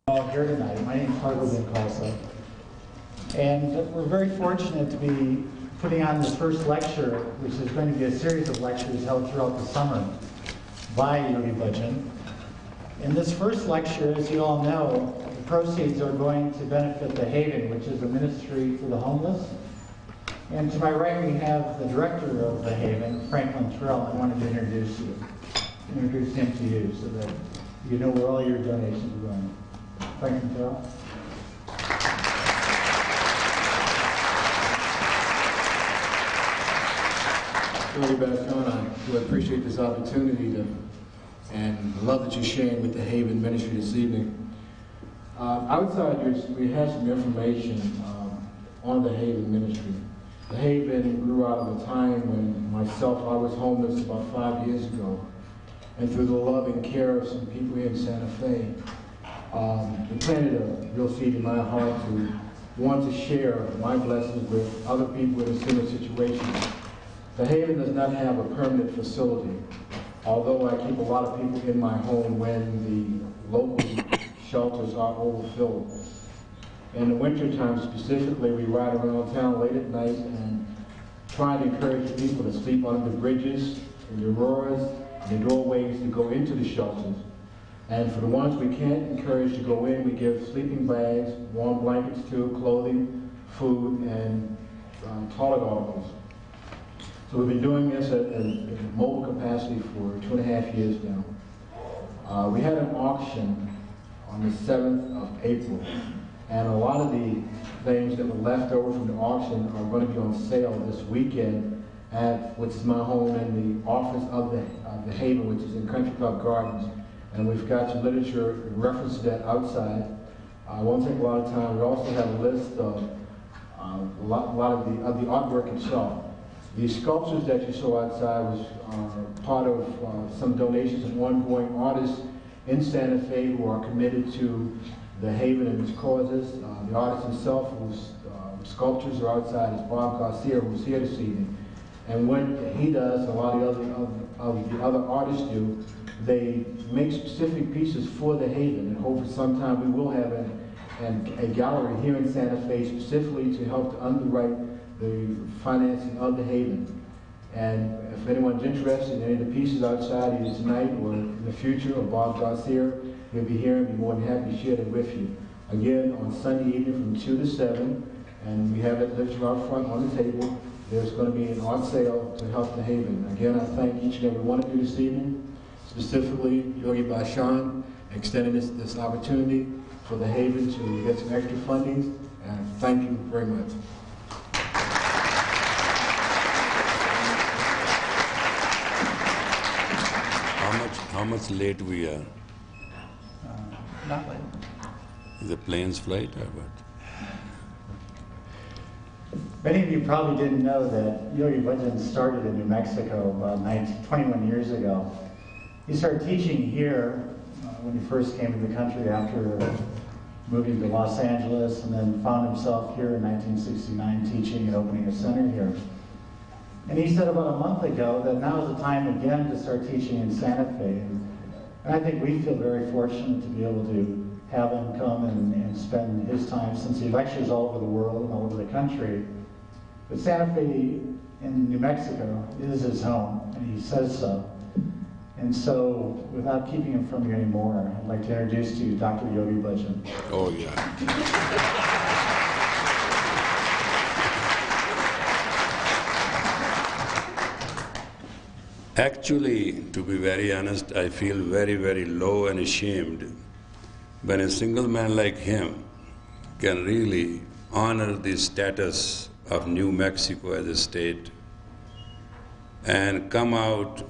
All here tonight. My name is Hargovan Khalsa, and we're very fortunate to be putting on this first lecture, which is going to be a series of lectures held throughout the summer by Yogi Bhajan. In this first lecture, as you all know, the proceeds are going to benefit the Haven, which is a ministry for the homeless. And to my right, we have the director of the Haven, Franklin Terrell. I wanted to introduce him to you so that you know where all your donations are going. Franklin Terrell. Yogi Bhajan, I do appreciate this opportunity and love that you're sharing with the Haven Ministry this evening. Outside, we have some information on the Haven Ministry. The Haven grew out of a time when I was homeless about 5 years ago. And through the love and care of some people here in Santa Fe, it planted a real seed in my heart to want to share my blessings with other people in a similar situation. The Haven does not have a permanent facility, although I keep a lot of people in my home when the local shelters are overfilled. In the wintertime specifically, we ride around town late at night and try to encourage people to sleep under the bridges, in the auroras, and the doorways to go into the shelters. And for the ones we can't encourage to go in, we give sleeping bags, warm blankets too, clothing, food, and toilet articles. So we've been doing this in a mobile capacity for 2.5 years now. We had an auction on the 7th of April, and a lot of the things that were left over from the auction are going to be on sale this weekend at, which is my home, in the office of the Haven, which is in Country Club Gardens. And we've got some literature in reference to that outside. I won't take a lot of time. We also have a list of a lot of the artwork itself. The sculptures that you saw outside was part of some donations of ongoing artists in Santa Fe who are committed to the Haven and its causes. The artist himself, whose sculptures are outside, is Bob Garcia, who's here this evening. And what he does, a lot of the other artists do, they make specific pieces for the Haven, and hopefully sometime we will have a gallery here in Santa Fe specifically to help to underwrite the financing of the Haven. And if anyone's interested in any of the pieces outside, either tonight or in the future, or Bob Garcia, he'll be here and be more than happy to share them with you. Again, on Sunday evening from 2 to 7, and we have it literature out front on the table. There's going to be an art sale to help the Haven. Again, I thank each and every one of you this evening, specifically Yogi Bhajan, extending this opportunity for the Haven to get some extra funding, and thank you very much. How much late we are? Not late. Is the plane's flight or what? Many of you probably didn't know that Yogi Bhajan started in New Mexico about 21 years ago. He started teaching here when he first came to the country after moving to Los Angeles, and then found himself here in 1969 teaching and opening a center here. And he said about a month ago that now is the time again to start teaching in Santa Fe. And I think we feel very fortunate to be able to have him come and spend his time, since he lectures all over the world and all over the country. But Santa Fe in New Mexico is his home, and he says so. And so, without keeping him from you anymore, I'd like to introduce to you Dr. Yogi Bhajan. Oh, yeah. Actually, to be very honest, I feel very, very low and ashamed when a single man like him can really honor the status of New Mexico as a state and come out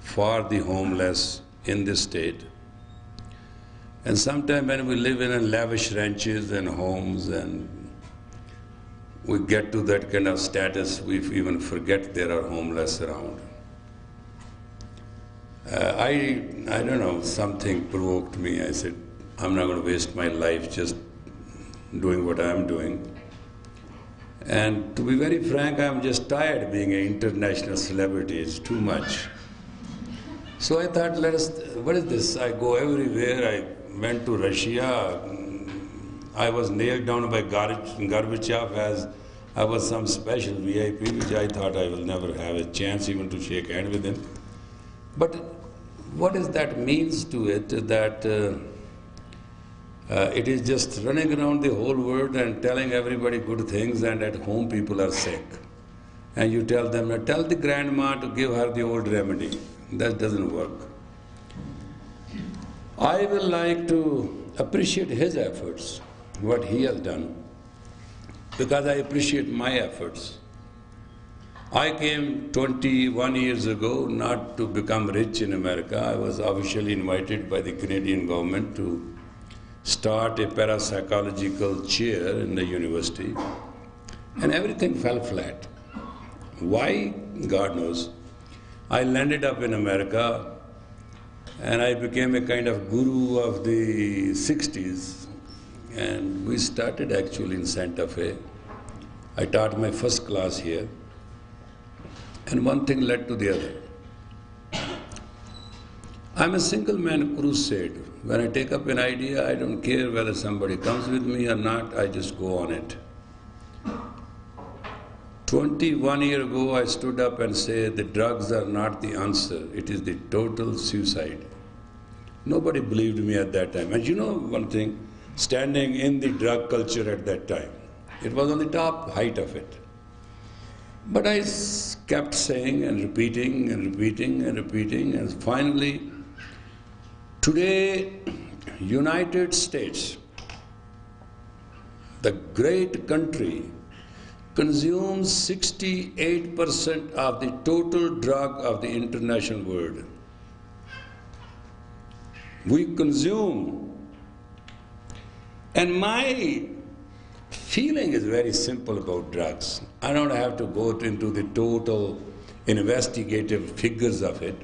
for the homeless in this state. And sometimes when we live in lavish ranches and homes and we get to that kind of status, we even forget there are homeless around. I don't know, something provoked me. I said, I'm not going to waste my life just doing what I'm doing. And to be very frank, I'm just tired of being an international celebrity. It's too much. So I thought, what is this? I go everywhere, I went to Russia, I was nailed down by Gorbachev as I was some special VIP, which I thought I will never have a chance even to shake hand with him. But what is that means to it, that it is just running around the whole world and telling everybody good things, and at home people are sick. And you tell them, tell the grandma to give her the old remedy. That doesn't work. I will like to appreciate his efforts, what he has done, because I appreciate my efforts. I came 21 years ago not to become rich in America. I was officially invited by the Canadian government to start a parapsychological chair in the university, and everything fell flat. Why? God knows. I landed up in America and I became a kind of guru of the 60s, and we started actually in Santa Fe. I taught my first class here, and one thing led to the other. I'm a single man crusade. When I take up an idea, I don't care whether somebody comes with me or not, I just go on it. 21 years ago, I stood up and said, the drugs are not the answer, it is the total suicide. Nobody believed me at that time. And you know one thing, standing in the drug culture at that time, it was on the top height of it. But I kept saying and repeating and repeating and repeating, and finally, today, United States, the great country, consumes 68% of the total drug of the international world. We consume. And my feeling is very simple about drugs. I don't have to go into the total investigative figures of it.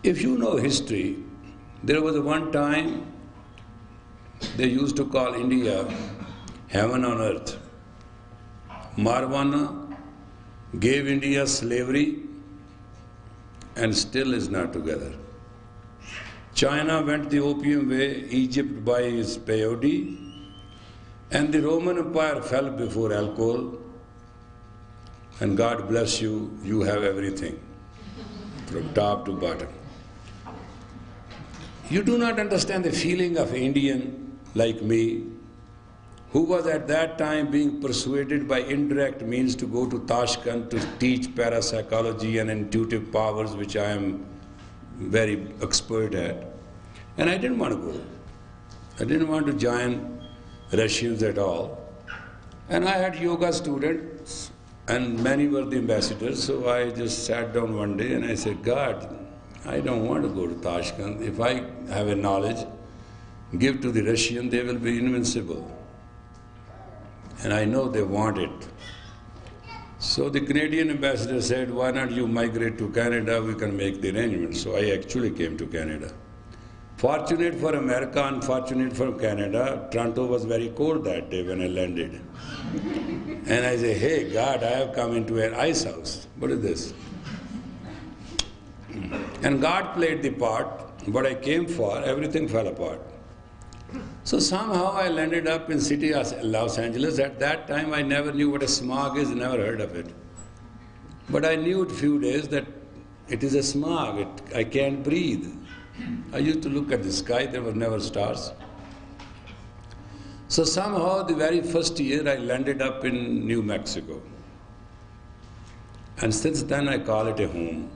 If you know history, there was one time they used to call India heaven on earth. Marijuana gave India slavery and still is not together. China went the opium way, Egypt by his peyote, and the Roman Empire fell before alcohol. And God bless you, you have everything from top to bottom. You do not understand the feeling of Indian like me, who was at that time being persuaded by indirect means to go to Tashkent to teach parapsychology and intuitive powers, which I am very expert at. And I didn't want to go. I didn't want to join Russians at all. And I had yoga students, and many were the ambassadors, so I just sat down one day and I said, God, I don't want to go to Tashkent. If I have a knowledge, give to the Russian, they will be invincible. And I know they want it. So the Canadian ambassador said, why not you migrate to Canada, we can make the arrangements. So I actually came to Canada. Fortunate for America, unfortunate for Canada, Toronto was very cold that day when I landed. And I say, hey God, I have come into an ice house. What is this? And God played the part. What I came for, everything fell apart. So somehow I landed up in city of Los Angeles. At that time I never knew what a smog is, never heard of it. But I knew in a few days that it is a smog, I can't breathe. I used to look at the sky, there were never stars. So somehow the very first year I landed up in New Mexico. And since then I call it a home.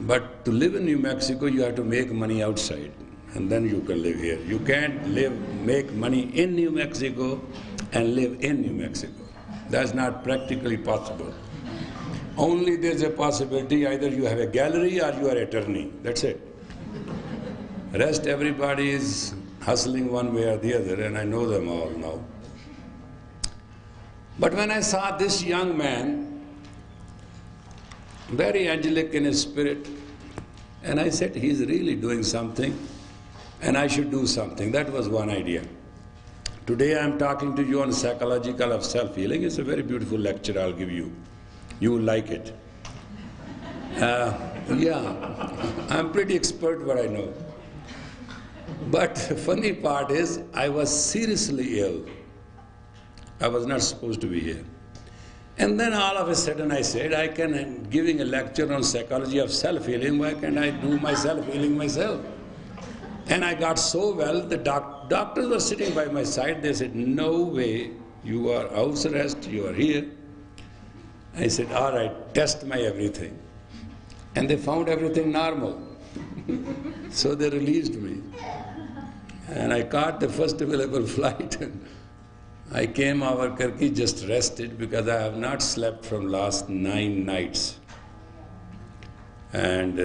But to live in New Mexico, you have to make money outside, and then you can live here. You can't make money in New Mexico and live in New Mexico. That's not practically possible. Only there's a possibility, either you have a gallery or you are an attorney. That's it. Rest everybody is hustling one way or the other, and I know them all now. But when I saw this young man, very angelic in his spirit, and I said, he's really doing something, and I should do something. That was one idea. Today I'm talking to you on psychological of self-healing. It's a very beautiful lecture I'll give you. You will like it. Yeah, I'm pretty expert what I know. But the funny part is, I was seriously ill. I was not supposed to be here. And then all of a sudden I said, I can, giving a lecture on psychology of self-healing, why can't I do my self-healing myself? And I got so well, the doctors were sitting by my side, they said, no way, you are house arrest, you are here. I said, all right, test my everything. And they found everything normal. So they released me. And I caught the first available flight. I came over Karki, just rested because I have not slept from last 9 nights. And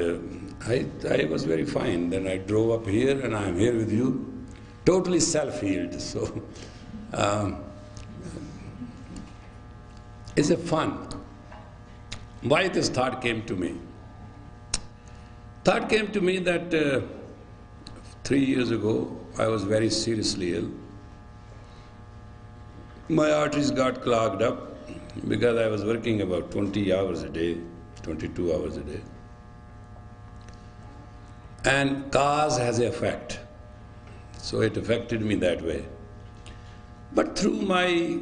I was very fine. Then I drove up here and I'm here with you, totally self-healed. So it's a fun. Why this thought came to me? Thought came to me that 3 years ago, I was very seriously ill. My arteries got clogged up because I was working about 20 hours a day, 22 hours a day. And cause has an effect. So it affected me that way. But through my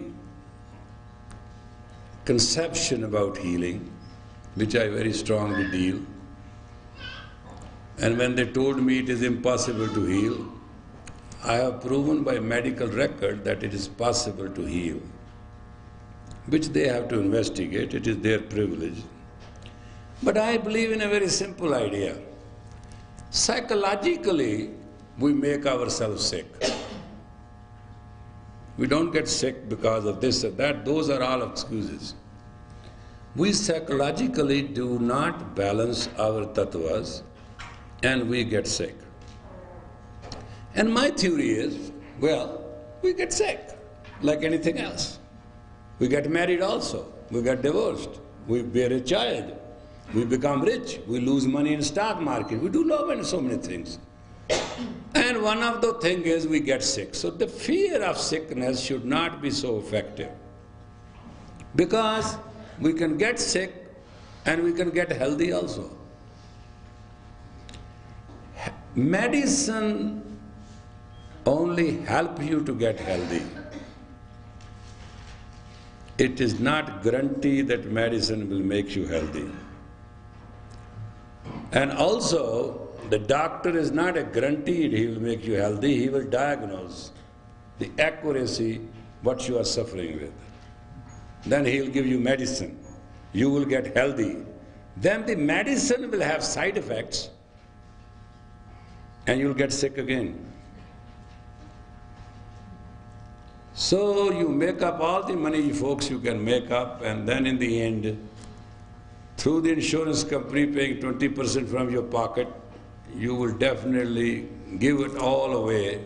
conception about healing, which I very strongly deal, and when they told me it is impossible to heal, I have proven by medical record that it is possible to heal, which they have to investigate, it is their privilege. But I believe in a very simple idea. Psychologically, we make ourselves sick. We don't get sick because of this or that, those are all excuses. We psychologically do not balance our tattvas and we get sick. And my theory is, well, we get sick like anything else. We get married also, we get divorced, we bear a child, we become rich, we lose money in stock market, we do so many things. And one of the things is we get sick. So the fear of sickness should not be so effective. Because we can get sick and we can get healthy also. Medicine only help you to get healthy. It is not guarantee that medicine will make you healthy. And also, the doctor is not a guaranteed he will make you healthy, he will diagnose the accuracy what you are suffering with. Then he will give you medicine. You will get healthy. Then the medicine will have side effects and you will get sick again. So you make up all the money, folks, you can make up, and then in the end, through the insurance company paying 20% from your pocket, you will definitely give it all away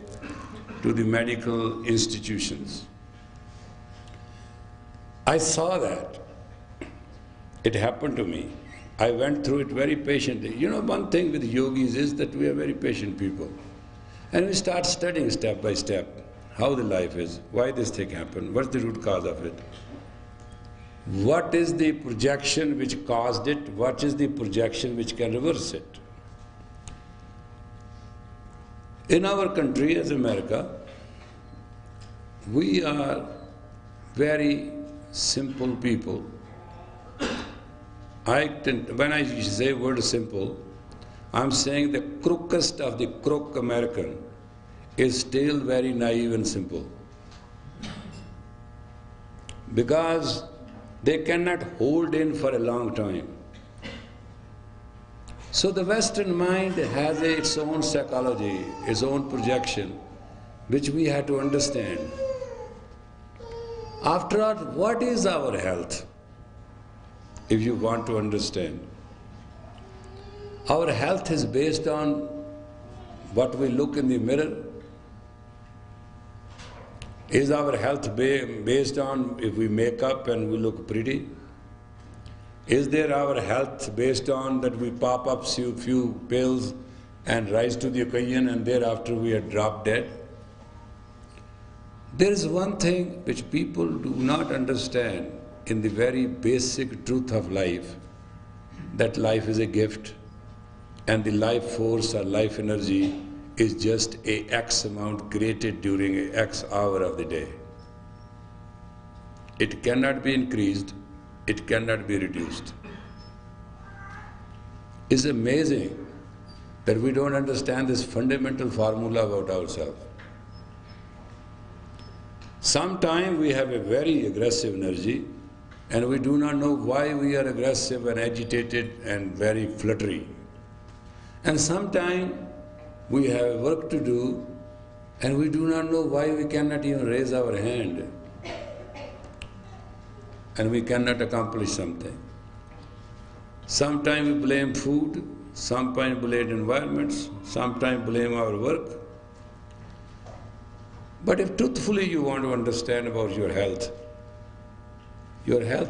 to the medical institutions. I saw that. It happened to me. I went through it very patiently. You know, one thing with yogis is that we are very patient people. And we start studying step by step how the life is, why this thing happened, what's the root cause of it. What is the projection which caused it? What is the projection which can reverse it? In our country, as America, we are very simple people. When I say word simple, I'm saying the crookest of the crook American is still very naive and simple. Because they cannot hold in for a long time. So the Western mind has its own psychology, its own projection, which we have to understand. After all, what is our health? If you want to understand. Our health is based on what we look in the mirror. Is our health based on if we make up and we look pretty? Is there our health based on that we pop up few pills and rise to the occasion and thereafter we are drop dead? There is one thing which people do not understand in the very basic truth of life, that life is a gift. and the life force or life energy is just a X amount created during a X hour of the day. It cannot be increased, it cannot be reduced. It's amazing that we don't understand this fundamental formula about ourselves. Sometimes we have a very aggressive energy and we do not know why we are aggressive and agitated and very fluttery. And sometimes we have work to do and we do not know why we cannot even raise our hand and we cannot accomplish something. Sometimes we blame food, sometimes blame environments, sometimes blame our work. But if truthfully you want to understand about your health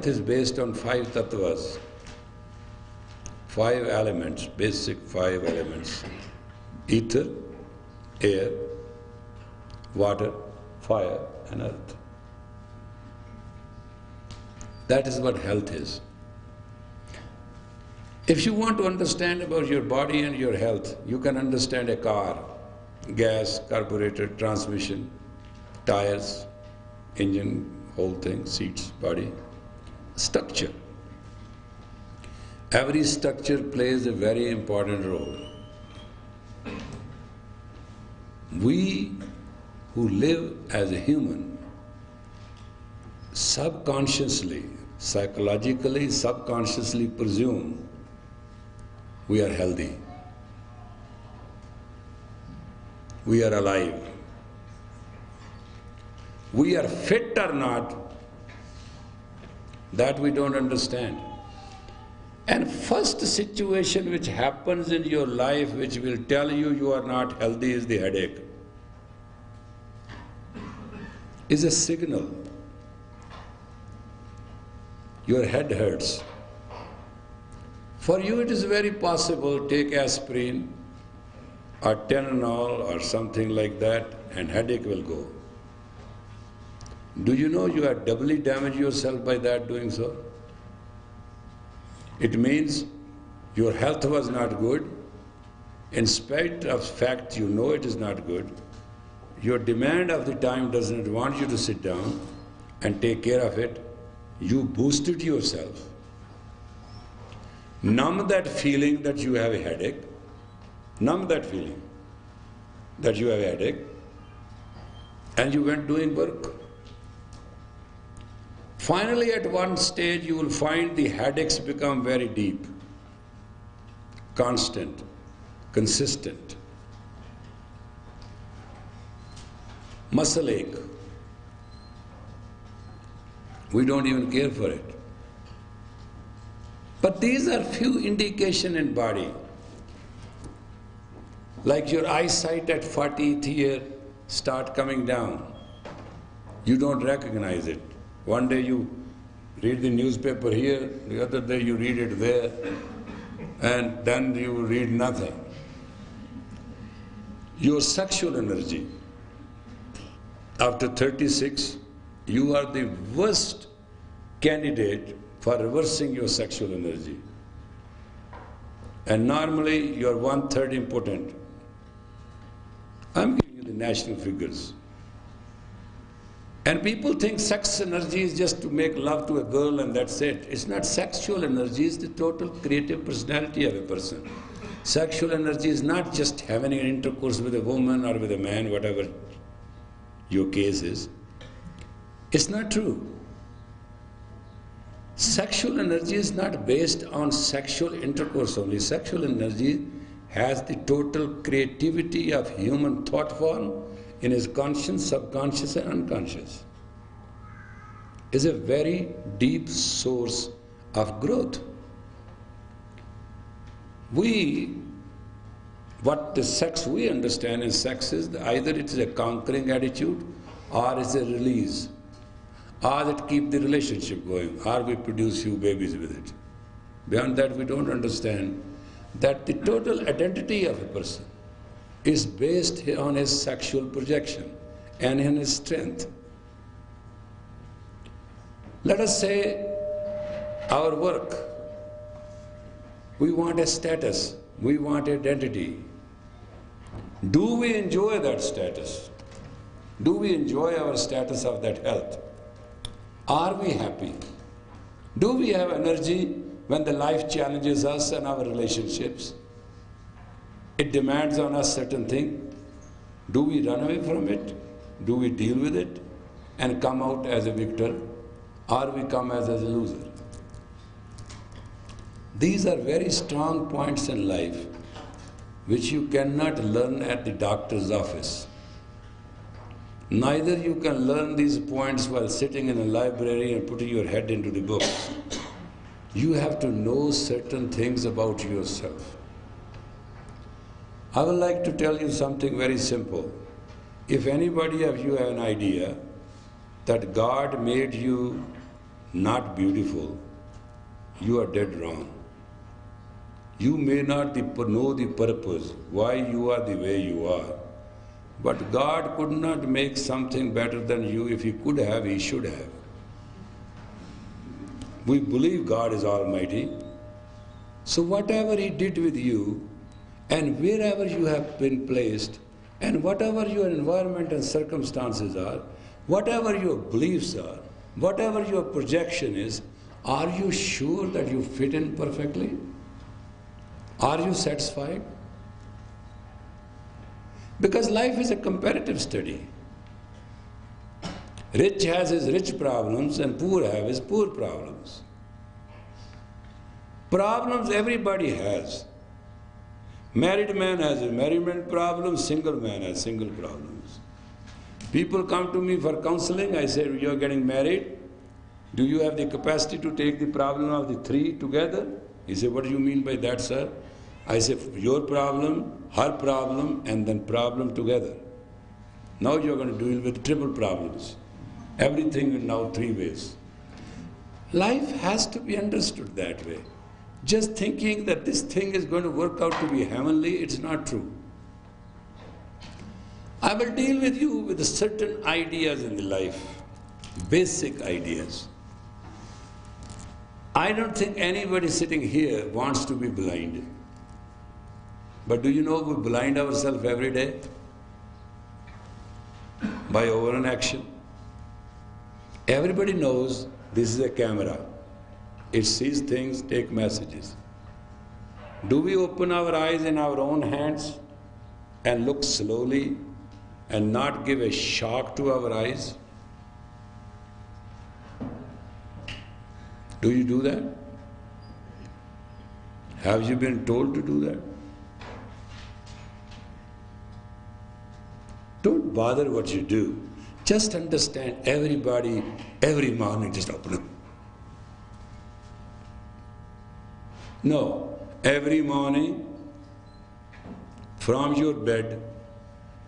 is based on 5 tattvas, 5 elements, basic 5 elements: ether, air, water, fire, and earth. That is what health is. If you want to understand about your body and your health, you can understand a car: gas, carburetor, transmission, tires, engine, whole thing, seats, body, structure. Every structure plays a very important role. We who live as a human, subconsciously, psychologically, subconsciously presume we are healthy, we are alive. We are fit or not, that we don't understand. And first situation which happens in your life which will tell you you are not healthy is the headache. Is a signal. Your head hurts. For you it is very possible, take aspirin or Tylenol or something like that and headache will go. Do you know you have doubly damaged yourself by that doing so? It means your health was not good. In spite of fact you know it is not good. Your demand of the time does not want you to sit down and take care of it. You boosted yourself. Numb that feeling that you have a headache. Numb that feeling that you have a headache. And you went doing work. Finally, at one stage, you will find the headaches become very deep, constant, consistent. Muscle ache. We don't even care for it. But these are few indications in body. Like your eyesight at 40th year start coming down. You don't recognize it. One day you read the newspaper here, the other day you read it there, and then you read nothing. Your sexual energy, after 36, you are the worst candidate for reversing your sexual energy. And normally you are 1/3 impotent. I'm giving you the national figures. And people think sex energy is just to make love to a girl and that's it. It's not sexual energy, it's the total creative personality of a person. Sexual energy is not just having an intercourse with a woman or with a man, whatever your case is. It's not true. Sexual energy is not based on sexual intercourse only. Sexual energy has the total creativity of human thought form in his conscious, subconscious and unconscious. Is a very deep source of growth. What the sex we understand in sex is either it is a conquering attitude or it's a release, or that keep the relationship going, or we produce few babies with it. Beyond that we don't understand that the total identity of a person is based on his sexual projection and in his strength. Let us say our work, we want a status, We want identity. Do we enjoy that status? Do we enjoy our status of that health? Are we happy? Do we have energy when the life challenges us and our relationships? It demands on us certain things. Do we run away from it? Do we deal with it and come out as a victor? Or we come as a loser? These are very strong points in life which you cannot learn at the doctor's office. Neither you can learn these points while sitting in a library and putting your head into the books. You have to know certain things about yourself. I would like to tell you something very simple. If anybody of you have an idea that God made you not beautiful, you are dead wrong. You may not know the purpose, why you are the way you are. But God could not make something better than you. If He could have, He should have. We believe God is Almighty. So whatever He did with you, and wherever you have been placed, and whatever your environment and circumstances are, whatever your beliefs are, whatever your projection is, are you sure that you fit in perfectly? Are you satisfied? Because life is a comparative study. Rich has his rich problems and poor have his poor problems. Problems everybody has. Married man has a married problem, single man has single problems. People come to me for counseling, I say, you're getting married, do you have the capacity to take the problem of the three together? He said, what do you mean by that, sir? I say, your problem, her problem, and then problem together. Now you're going to deal with triple problems. Everything in now three ways. Life has to be understood that way. Just thinking that this thing is going to work out to be heavenly, it's not true. I will deal with you with certain ideas in the life, basic ideas. I don't think anybody sitting here wants to be blind. But do you know we blind ourselves every day? By overaction. Everybody knows this is a camera. It sees things, takes messages. Do we open our eyes in our own hands and look slowly and not give a shock to our eyes? Do you do that? Have you been told to do that? Don't bother what you do. Just understand everybody, every morning, just open it. No, every morning, from your bed,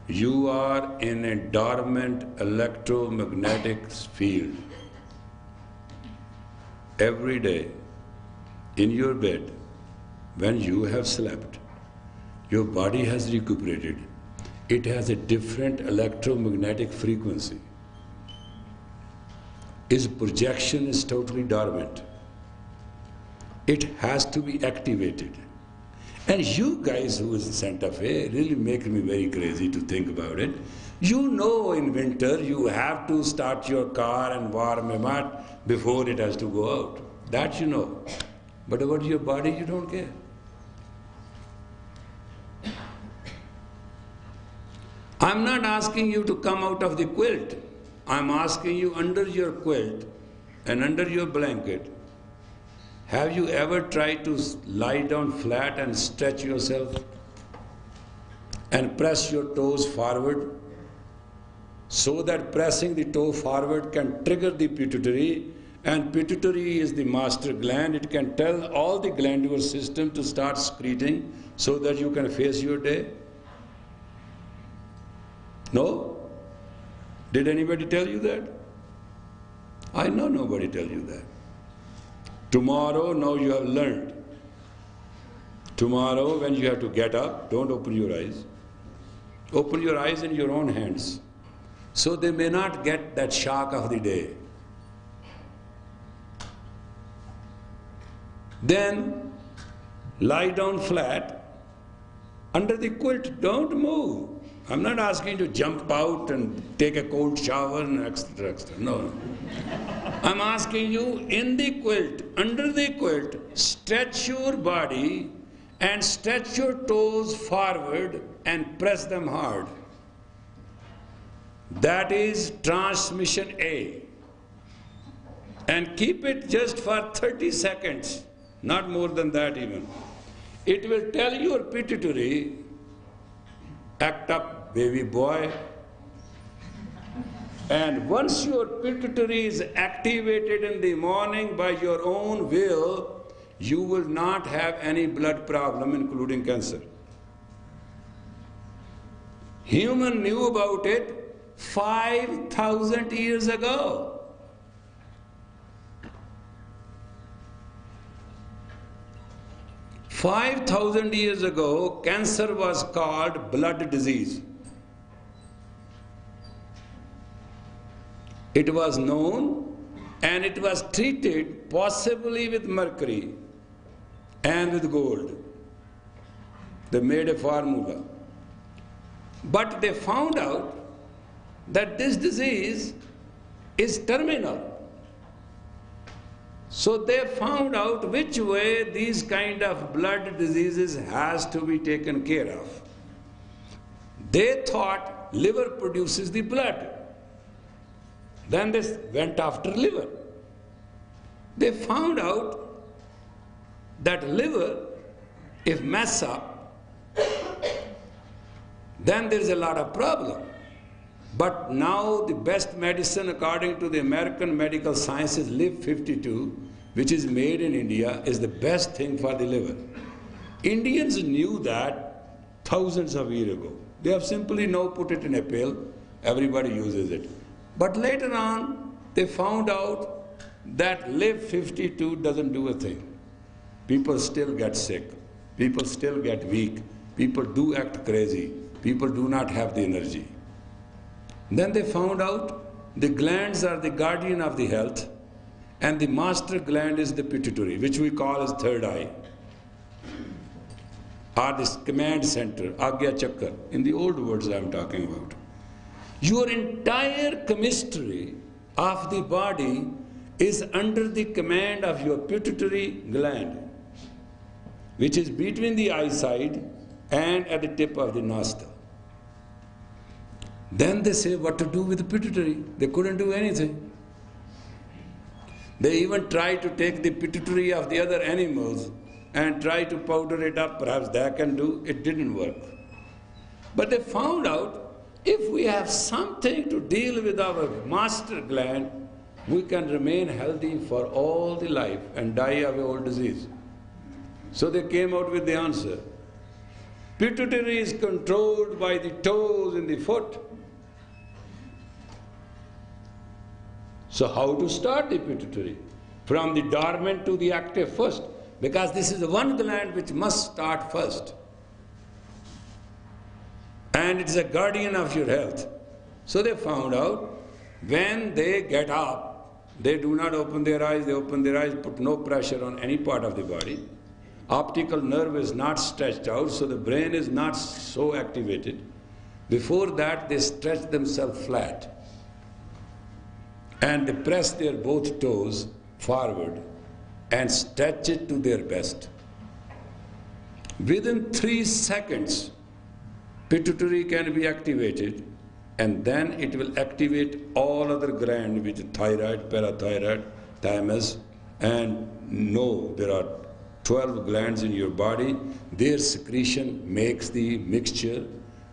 you are in a dormant electromagnetic field. Every day, in your bed, when you have slept, your body has recuperated. It has a different electromagnetic frequency. Its projection is totally dormant. It has to be activated. And you guys who is in Santa Fe really make me very crazy to think about it. You know in winter you have to start your car and warm a mat before it has to go out. That you know. But about your body you don't care. I'm not asking you to come out of the quilt. I'm asking you under your quilt and under your blanket, have you ever tried to lie down flat and stretch yourself and press your toes forward so that pressing the toe forward can trigger the pituitary, and pituitary is the master gland. It can tell all the glandular system to start secreting so that you can face your day? No? Did anybody tell you that? I know nobody tell you that. Tomorrow, now you have learned. Tomorrow, when you have to get up, don't open your eyes. Open your eyes in your own hands, so they may not get that shock of the day. Then, lie down flat Under the quilt, don't move. I'm not asking you to jump out and take a cold shower and etc. etc. No. I'm asking you in the quilt, under the quilt, stretch your body and stretch your toes forward and press them hard. That is transmission A. And keep it just for 30 seconds, not more than that even. It will tell your pituitary, act up, baby boy. And once your pituitary is activated in the morning by your own will, you will not have any blood problem, including cancer. Human knew about it 5,000 years ago. "5,000 years ago, cancer was called blood disease. It was known and it was treated possibly with mercury and with gold. They made a formula. But they found out that this disease is terminal. So they found out which way these kind of blood diseases has to be taken care of. They thought liver produces the blood. Then they went after liver. They found out that liver, if mess up, then there is a lot of problem. But now the best medicine according to the American medical science is Live 52, which is made in India, is the best thing for the liver. Indians knew that thousands of years ago. They have simply now put it in a pill, everybody uses it. But later on, they found out that Live 52 doesn't do a thing. People still get sick, people still get weak, people do act crazy, people do not have the energy. Then they found out the glands are the guardian of the health, and the master gland is the pituitary, which we call as third eye, or this command center, Agya Chakra, in the old words I am talking about. Your entire chemistry of the body is under the command of your pituitary gland, which is between the eyeside and at the tip of the nostril. Then they say what to do with the pituitary. They couldn't do anything. They even tried to take the pituitary of the other animals and try to powder it up. Perhaps that can do. It didn't work. But they found out if we have something to deal with our master gland, we can remain healthy for all the life and die of old disease. So they came out with the answer. Pituitary is controlled by the toes in the foot. So how to start the pituitary? From the dormant to the active first, because this is the one gland which must start first. And it is a guardian of your health. So they found out when they get up, they do not open their eyes, they open their eyes, put no pressure on any part of the body. Optical nerve is not stretched out, so the brain is not so activated. Before that, they stretch themselves flat. And they press their both toes forward and stretch it to their best. Within 3 seconds, pituitary can be activated, and then it will activate all other glands, which is thyroid, parathyroid, thymus, and no, there are 12 glands in your body. Their secretion makes the mixture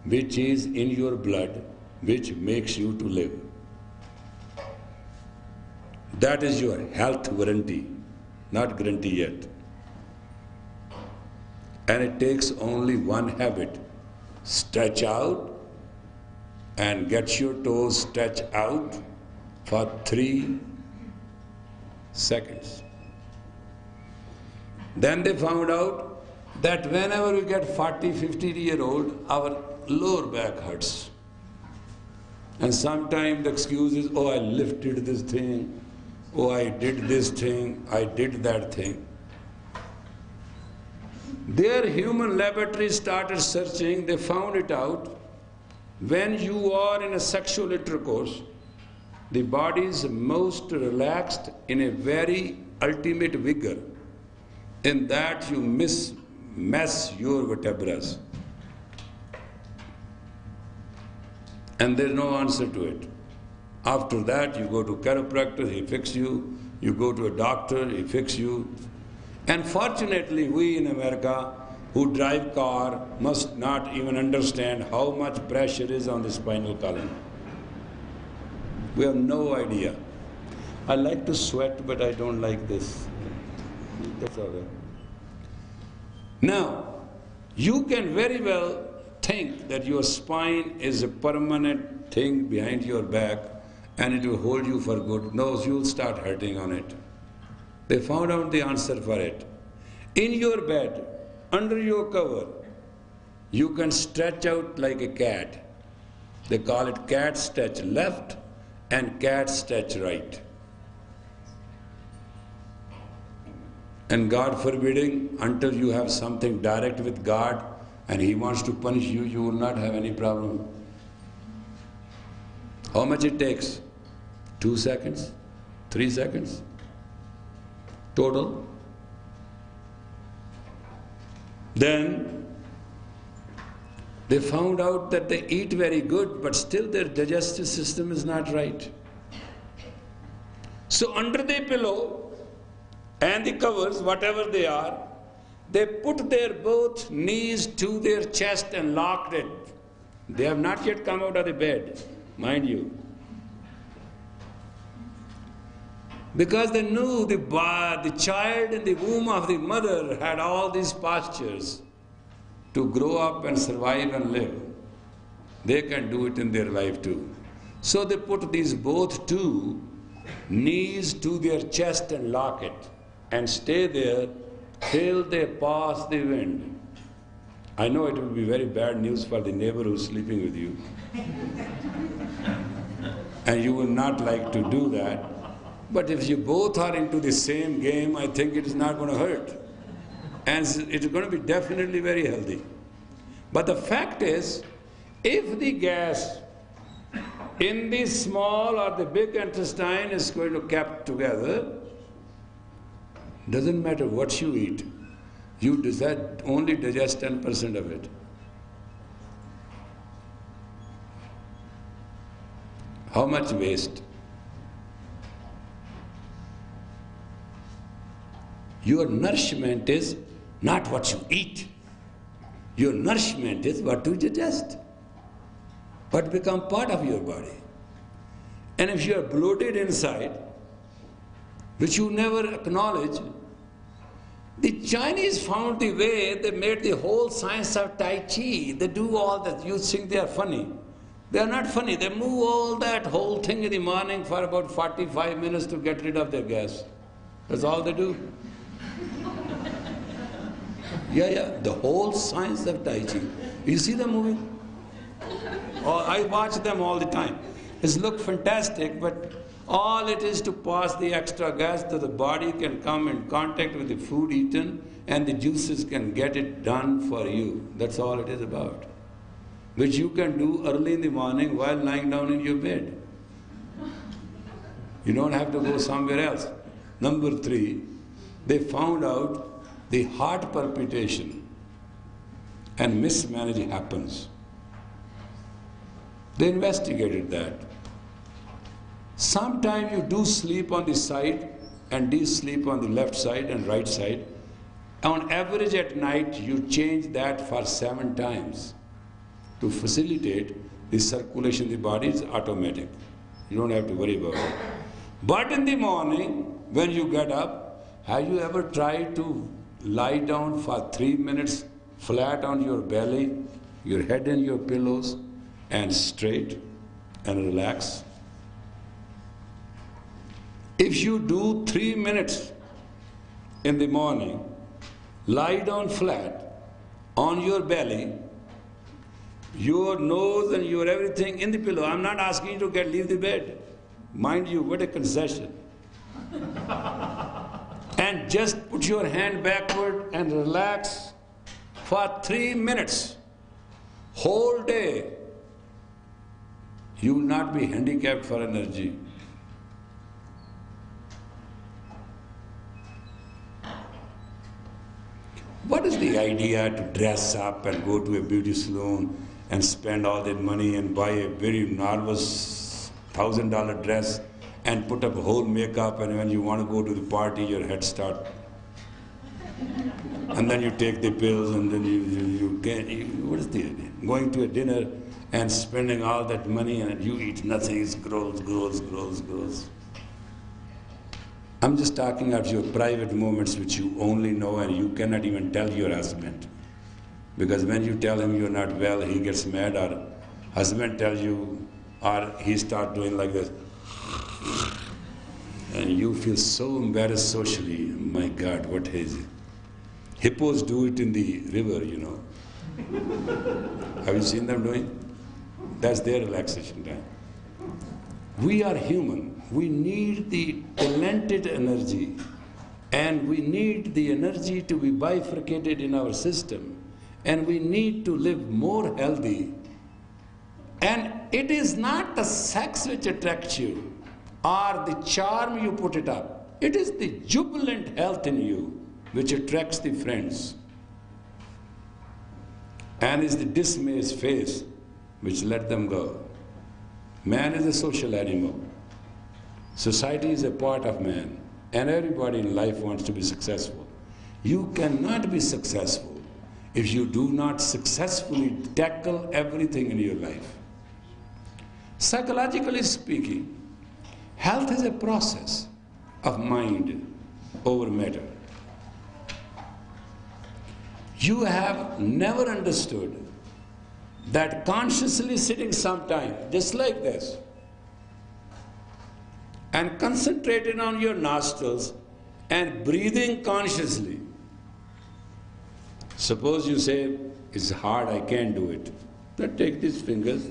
which is in your blood, which makes you to live. That is your health guarantee, not guarantee yet. And it takes only one habit. Stretch out and get your toes stretched out for 3 seconds. Then they found out that whenever we get 40, 50-year-old, our lower back hurts. And sometimes the excuse is, oh, I lifted this thing, oh, I did this thing, I did that thing. Their human laboratory started searching, they found it out. When you are in a sexual intercourse, the body is most relaxed in a very ultimate vigor, in that you mess your vertebrae. And there's no answer to it. After that, you go to chiropractor, he fixes you. You go to a doctor, he fixes you. And fortunately, we in America who drive car must not even understand how much pressure is on the spinal column. We have no idea. I like to sweat, but I don't like this. That's all right. Now, you can very well think that your spine is a permanent thing behind your back and it will hold you for good. No, you'll start hurting on it. They found out the answer for it. In your bed, under your cover, you can stretch out like a cat. They call it cat stretch left and cat stretch right. And God forbidding, until you have something direct with God and He wants to punish you, you will not have any problem. How much it takes? 2 seconds? 3 seconds? Total? Then they found out that they eat very good, but still their digestive system is not right. So under the pillow and the covers, whatever they are, they put their both knees to their chest and locked it. They have not yet come out of the bed, mind you. Because they knew the child in the womb of the mother had all these postures to grow up and survive and live. They can do it in their life too. So they put these both two knees to their chest and lock it and stay there till they pass the wind. I know it will be very bad news for the neighbor who's sleeping with you. And you will not like to do that. But if you both are into the same game, I think it is not going to hurt. And it's going to be definitely very healthy. But the fact is, if the gas in the small or the big intestine is going to kept together, doesn't matter what you eat, you only digest 10% of it. How much waste? Your nourishment is not what you eat. Your nourishment is what you digest, what become part of your body. And if you are bloated inside, which you never acknowledge, the Chinese found the way, they made the whole science of Tai Chi. They do all that. You think they are funny. They are not funny. They move all that whole thing in the morning for about 45 minutes to get rid of their gas. That's all they do. Yeah, the whole science of Tai Chi. You see them moving? Oh, I watch them all the time. It looks fantastic, but all it is to pass the extra gas so the body can come in contact with the food eaten and the juices can get it done for you. That's all it is about. Which you can do early in the morning while lying down in your bed. You don't have to go somewhere else. Number 3, they found out the heart palpitation and mismanagement happens. They investigated that. Sometimes you do sleep on the side and do sleep on the left side and right side. On average at night, you change that for 7 times to facilitate the circulation in the body. Is automatic. You don't have to worry about it. But in the morning, when you get up, have you ever tried to lie down for 3 minutes flat on your belly, your head in your pillows, and straight and relax? If you do 3 minutes in the morning, lie down flat on your belly, your nose and your everything in the pillow. I'm not asking you to leave the bed. Mind you, what a concession. And just put your hand backward and relax for 3 minutes, whole day, you will not be handicapped for energy. What is the idea to dress up and go to a beauty salon and spend all that money and buy a very nervous $1,000 dress and put up a whole makeup, and when you want to go to the party, your head start. And then you take the pills, and then what is the idea? Going to a dinner and spending all that money and you eat nothing, it grows. I'm just talking of your private moments which you only know and you cannot even tell your husband. Because when you tell him you're not well, he gets mad, or husband tells you, or he starts doing like this. And you feel so embarrassed socially. My God, what is it? Hippos do it in the river, you know. Have you seen them doing? That's their relaxation time. We are human. We need the talented energy, and we need the energy to be bifurcated in our system, and we need to live more healthy. And it is not the sex which attracts you or the charm you put it up. It is the jubilant health in you which attracts the friends, and is the dismay's face which let them go. Man is a social animal. Society is a part of man, and everybody in life wants to be successful. You cannot be successful if you do not successfully tackle everything in your life. Psychologically speaking, health is a process of mind over matter. You have never understood that consciously sitting sometime, just like this, and concentrating on your nostrils and breathing consciously. Suppose you say, it's hard, I can't do it. Then take these fingers,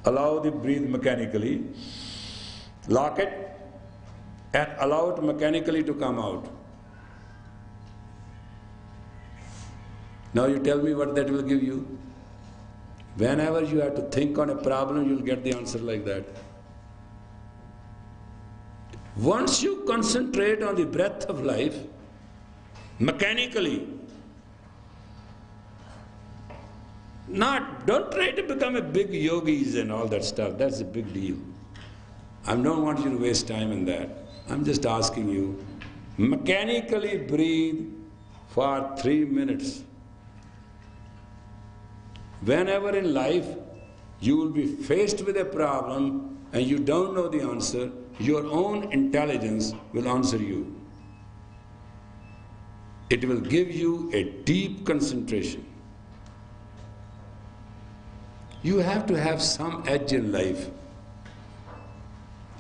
allow the breathe mechanically, lock it, and allow it mechanically to come out. Now you tell me what that will give you. Whenever you have to think on a problem, you'll get the answer like that. Once you concentrate on the breath of life, mechanically, don't try to become a big yogis and all that stuff. That's a big deal. I don't want you to waste time in that. I'm just asking you, mechanically breathe for 3 minutes. Whenever in life you will be faced with a problem and you don't know the answer, your own intelligence will answer you. It will give you a deep concentration. You have to have some edge in life.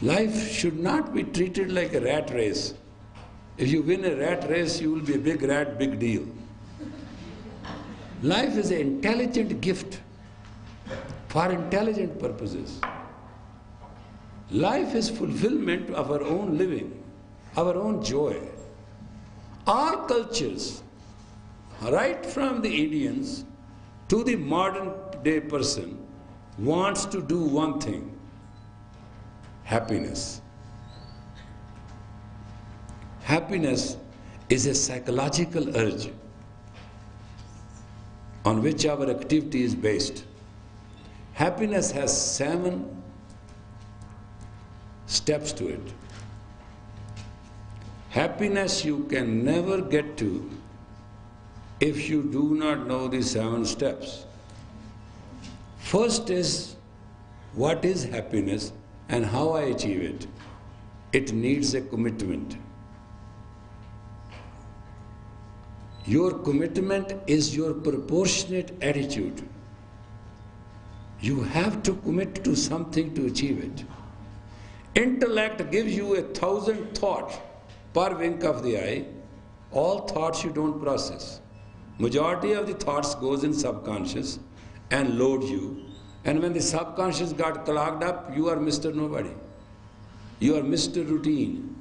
Life should not be treated like a rat race. If you win a rat race, you will be a big rat, big deal. Life is an intelligent gift for intelligent purposes. Life is fulfillment of our own living, our own joy. All cultures, right from the Indians to the modern day person, wants to do one thing: happiness. Happiness is a psychological urge on which our activity is based. Happiness has 7 steps to it. Happiness you can never get to if you do not know the 7 steps. First is, what is happiness and how I achieve it? It needs a commitment. Your commitment is your proportionate attitude. You have to commit to something to achieve it. Intellect gives you 1,000 thoughts per wink of the eye. All thoughts you don't process. Majority of the thoughts goes in subconscious and load you. And when the subconscious got clogged up, you are Mr. Nobody. You are Mr. Routine.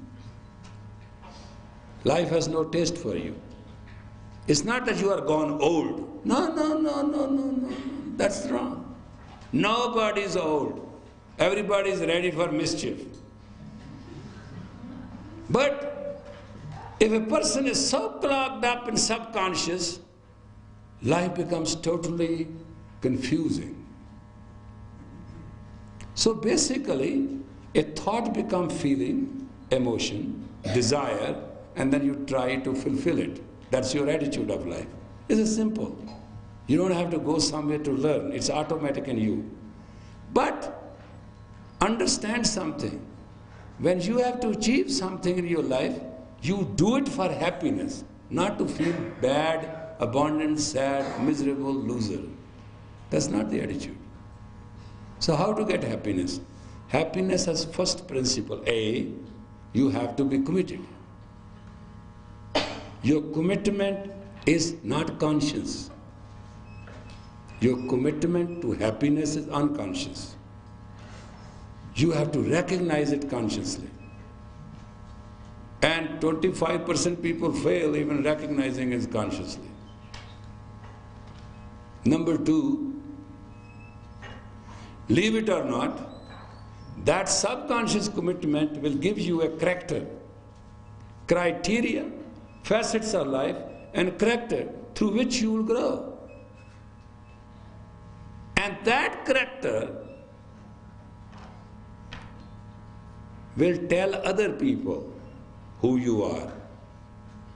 Life has no taste for you. It's not that you are gone old. No, no, no, no, no, no. That's wrong. Nobody is old. Everybody is ready for mischief. But if a person is so clogged up in subconscious, life becomes totally confusing. So basically, a thought becomes feeling, emotion, desire, and then you try to fulfill it. That's your attitude of life. It's simple. You don't have to go somewhere to learn. It's automatic in you. But understand something. When you have to achieve something in your life, you do it for happiness, not to feel bad, abandoned, sad, miserable, loser. That's not the attitude. So how to get happiness? Happiness has first principle. A, you have to be committed. Your commitment is not conscious. Your commitment to happiness is unconscious. You have to recognize it consciously. And 25% people fail even recognizing it consciously. Number two, leave it or not, that subconscious commitment will give you a character, criteria, facets of life, and character through which you will grow. And that character will tell other people who you are.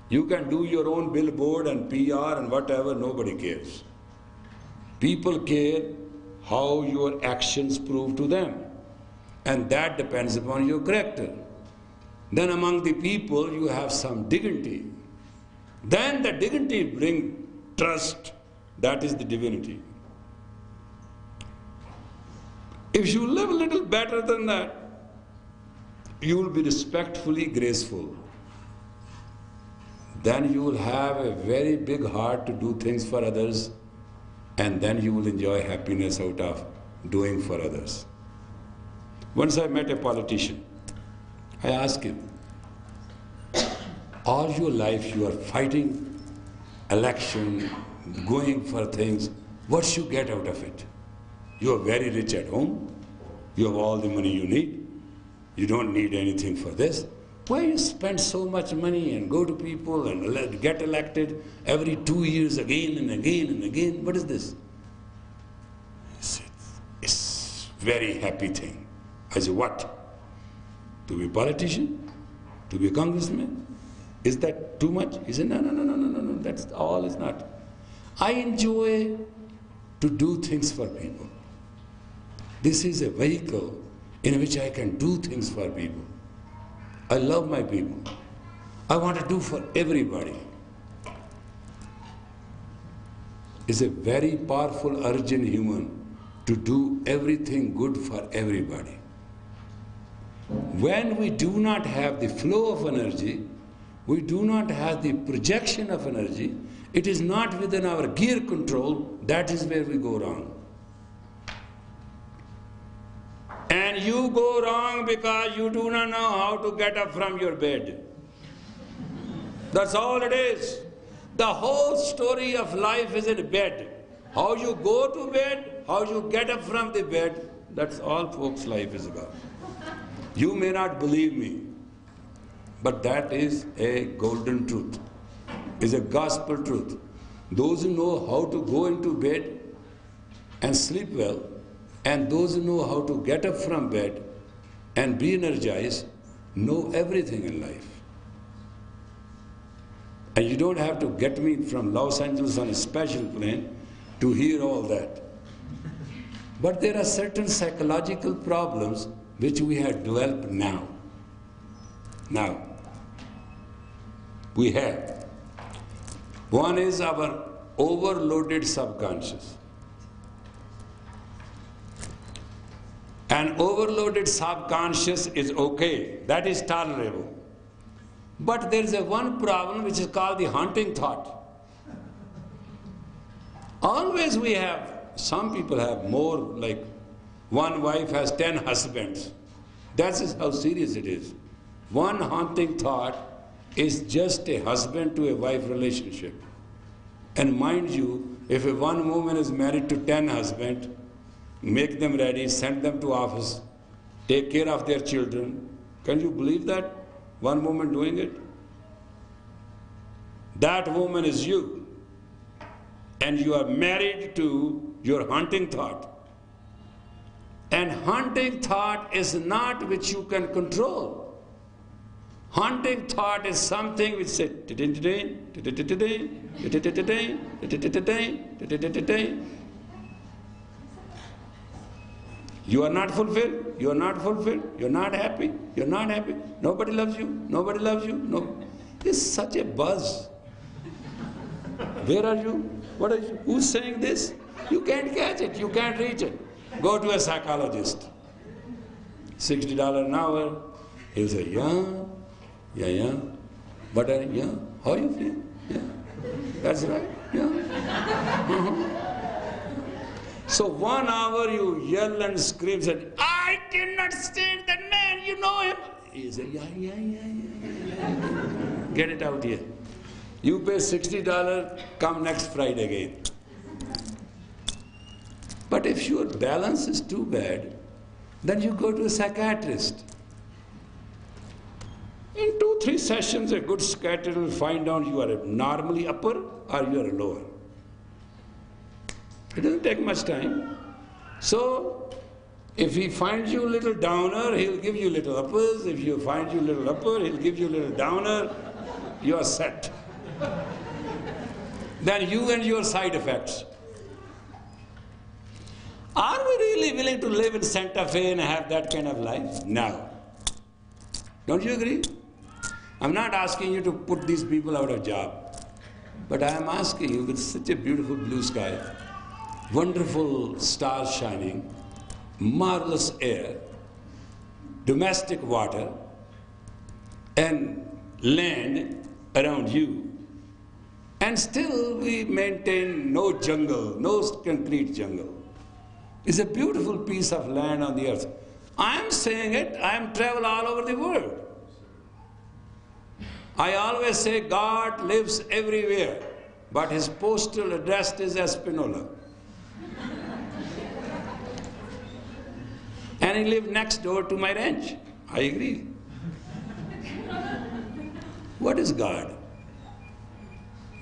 You can do your own billboard and PR and whatever, nobody cares. People care how your actions prove to them. And that depends upon your character. Then among the people you have some dignity. Then the dignity brings trust. That is the divinity. If you live a little better than that, you will be respectfully graceful. Then you will have a very big heart to do things for others, and then you will enjoy happiness out of doing for others. Once I met a politician. I asked him, all your life you are fighting election, going for things, what you get out of it? You are very rich at home, you have all the money you need, you don't need anything for this. Why you spend so much money and go to people and get elected every 2 years again and again and again? What is this? He said, it's very happy thing. I said, what? To be a politician? To be a congressman? Is that too much? He said, no, that's all is not. I enjoy to do things for people. This is a vehicle in which I can do things for people. I love my people. I want to do for everybody. It's a very powerful urge in human to do everything good for everybody. When we do not have the flow of energy, we do not have the projection of energy, it is not within our gear control, that is where we go wrong. And you go wrong because you do not know how to get up from your bed. That's all it is. The whole story of life is in bed. How you go to bed, how you get up from the bed, that's all folks' life is about. You may not believe me, but that is a golden truth. It's a gospel truth. Those who know how to go into bed and sleep well, and those who know how to get up from bed and be energized, know everything in life. And you don't have to get me from Los Angeles on a special plane to hear all that. But there are certain psychological problems which we have developed now. Now, we have. One is our overloaded subconscious. An overloaded subconscious is okay, that is tolerable. But there is a one problem which is called the haunting thought. Always we have, some people have more, like one wife has 10 husbands. That is how serious it is. One haunting thought is just a husband to a wife relationship. And mind you, if one woman is married to 10 husbands, make them ready, send them to office, take care of their children. Can you believe that? One woman doing it? That woman is you. And you are married to your hunting thought. And hunting thought is not which you can control. Hunting thought is something which says, you are not fulfilled, you are not fulfilled, you are not happy, you are not happy, nobody loves you, nobody loves you. No. It's such a buzz. Where are you? What are you? Who's saying this? You can't catch it, you can't reach it. Go to a psychologist. $60 an hour. He'll say, yeah. But how you feel? Yeah. That's right. Yeah. So 1 hour you yell and scream, said, I cannot stand that man, you know him. He said, yeah. Get it out here. You pay $60, come next Friday again. But if your balance is too bad, then you go to a psychiatrist. In 2-3 sessions, a good psychiatrist will find out you are normally upper or you are lower. It doesn't take much time. So, if he finds you a little downer, he'll give you little uppers. If you find you a little upper, he'll give you a little downer. You are set. Then you and your side effects. Are we really willing to live in Santa Fe and have that kind of life? No. Don't you agree? I'm not asking you to put these people out of job. But I am asking you, with such a beautiful blue sky, wonderful stars shining, marvelous air, domestic water, and land around you, and still we maintain no jungle, no concrete jungle. It's a beautiful piece of land on the earth. I am saying it, I am travel all over the world. I always say God lives everywhere, but his postal address is Espinola. And he lived next door to my ranch. I agree. What is God?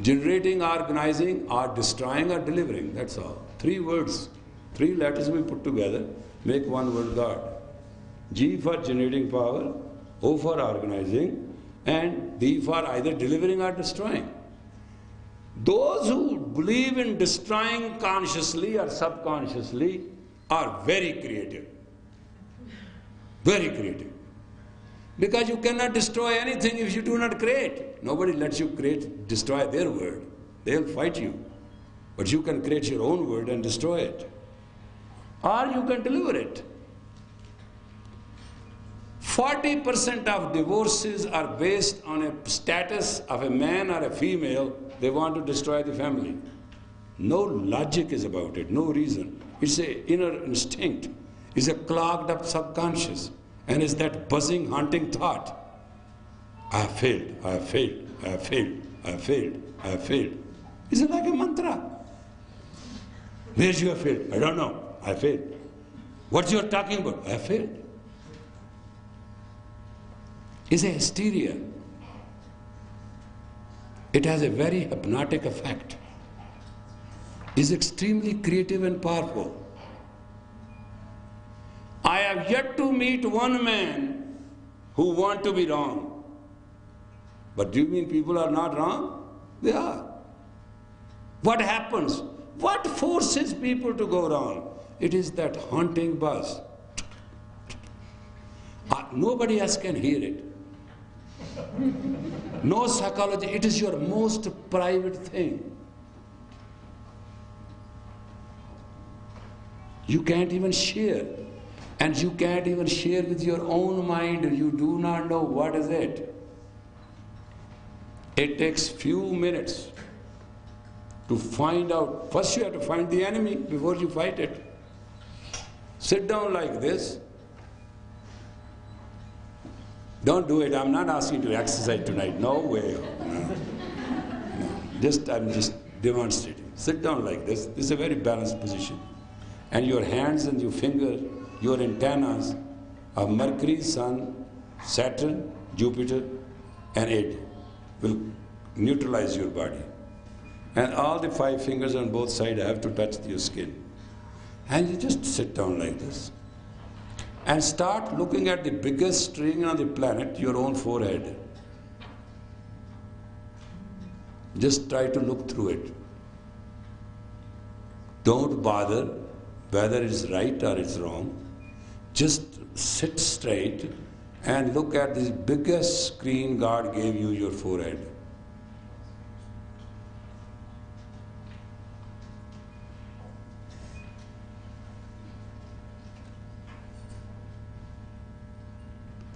Generating, organizing, or destroying, or delivering. That's all. 3 words. 3 letters we put together, make one word God. G for generating power, O for organizing, and D for either delivering or destroying. Those who believe in destroying consciously or subconsciously are very creative. Very creative. Because you cannot destroy anything if you do not create. Nobody lets you destroy their word. They'll fight you. But you can create your own word and destroy it. Or you can deliver it. 40% of divorces are based on a status of a man or a female. They want to destroy the family. No logic is about it, no reason. It's an inner instinct. It's a clogged up subconscious. And it's that buzzing, haunting thought. I have failed, I have failed, I have failed, I have failed, I have failed. Is it like a mantra? Where you have failed? I don't know. I failed. What you are talking about? I failed. It's a hysteria. It has a very hypnotic effect. It's extremely creative and powerful. I have yet to meet one man who wants to be wrong. But do you mean people are not wrong? They are. What happens? What forces people to go wrong? It is that haunting buzz. Nobody else can hear it. No psychology. It is your most private thing. You can't even share. And you can't even share with your own mind. You do not know what is it. It takes few minutes to find out. First you have to find the enemy before you fight it. Sit down like this. Don't do it. I'm not asking you to exercise tonight. No way. No. I'm just demonstrating. Sit down like this. This is a very balanced position. And your hands and your finger, your antennas are Mercury, Sun, Saturn, Jupiter, and it will neutralize your body. And all the 5 fingers on both sides have to touch your skin. And you just sit down like this. And start looking at the biggest string on the planet, your own forehead. Just try to look through it. Don't bother whether it's right or it's wrong. Just sit straight and look at this biggest screen God gave you, your forehead.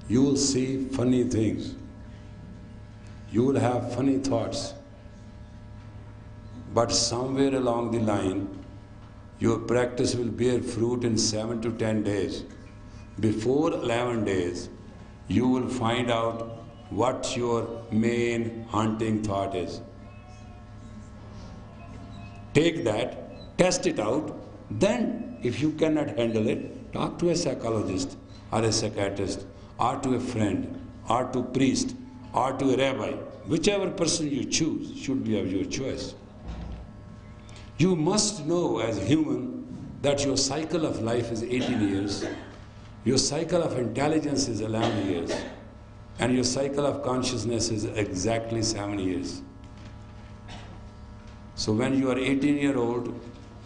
You will see funny things. You will have funny thoughts. But somewhere along the line, your practice will bear fruit in 7 to 10 days. Before 11 days, you will find out what your main haunting thought is. Take that, test it out, then if you cannot handle it, talk to a psychologist or a psychiatrist or to a friend or to a priest or to a rabbi. Whichever person you choose should be of your choice. You must know as a human that your cycle of life is 18 years, your cycle of intelligence is 11 years, and your cycle of consciousness is exactly 7 years. So when you are 18-year-old,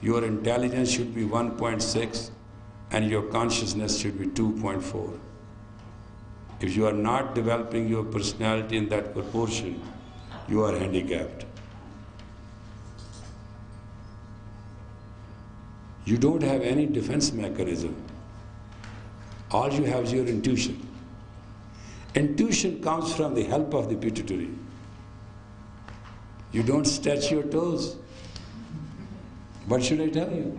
your intelligence should be 1.6 and your consciousness should be 2.4. If you are not developing your personality in that proportion, you are handicapped. You don't have any defense mechanism. All you have is your intuition. Intuition comes from the help of the pituitary. You don't stretch your toes. What should I tell you?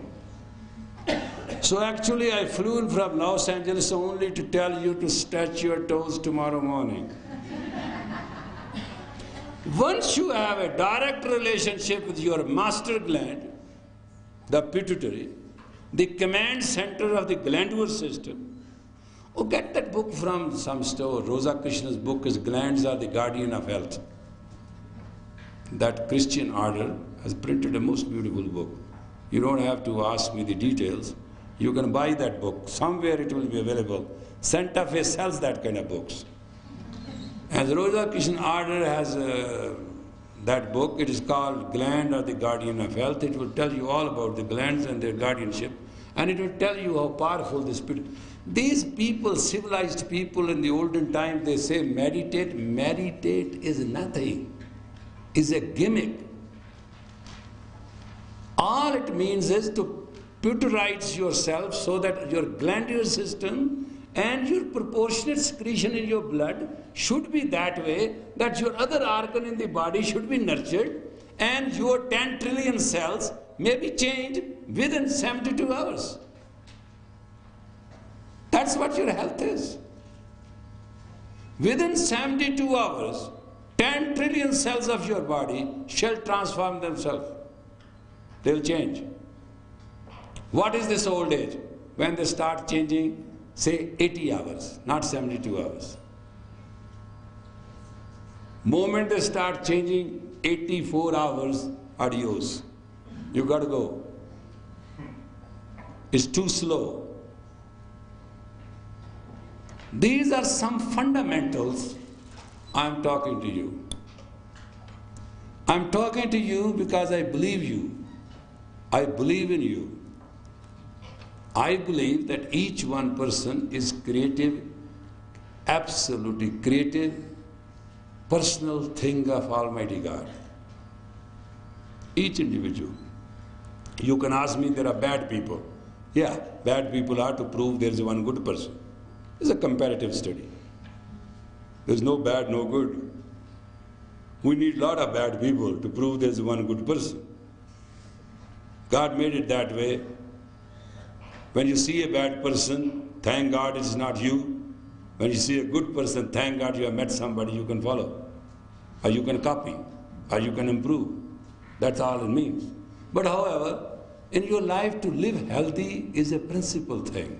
So actually I flew in from Los Angeles only to tell you to stretch your toes tomorrow morning. Once you have a direct relationship with your master gland, the pituitary, the command center of the glandular system. Oh, get that book from some store. Rosa Krishna's book is Glands Are the Guardian of Health. That Christian order has printed a most beautiful book. You don't have to ask me the details. You can buy that book. Somewhere it will be available. Santa Fe sells that kind of books. As Rosa Krishna order has that book, it is called Gland Are the Guardian of Health. It will tell you all about the glands and their guardianship. And it will tell you how powerful the spirit. These people, civilized people in the olden time, they say meditate. Meditate is nothing. Is a gimmick. All it means is to pituitarize yourself so that your glandular system and your proportionate secretion in your blood should be that way that your other organ in the body should be nurtured and your 10 trillion cells may be changed within 72 hours. That's what your health is. Within 72 hours, 10 trillion cells of your body shall transform themselves. They'll change. What is this old age? When they start changing, say 80 hours, not 72 hours. Moment they start changing 84 hours, adios. You got to go. It's too slow. These are some fundamentals I'm talking to you. I'm talking to you because I believe you. I believe in you. I believe that each one person is creative, absolutely creative, personal thing of Almighty God. Each individual. You can ask me, there are bad people. Yeah, bad people are to prove there is one good person. It's a comparative study. There's no bad, no good. We need a lot of bad people to prove there's one good person. God made it that way. When you see a bad person, thank God it's not you. When you see a good person, thank God you have met somebody you can follow, or you can copy, or you can improve. That's all it means. But however, in your life to live healthy is a principal thing.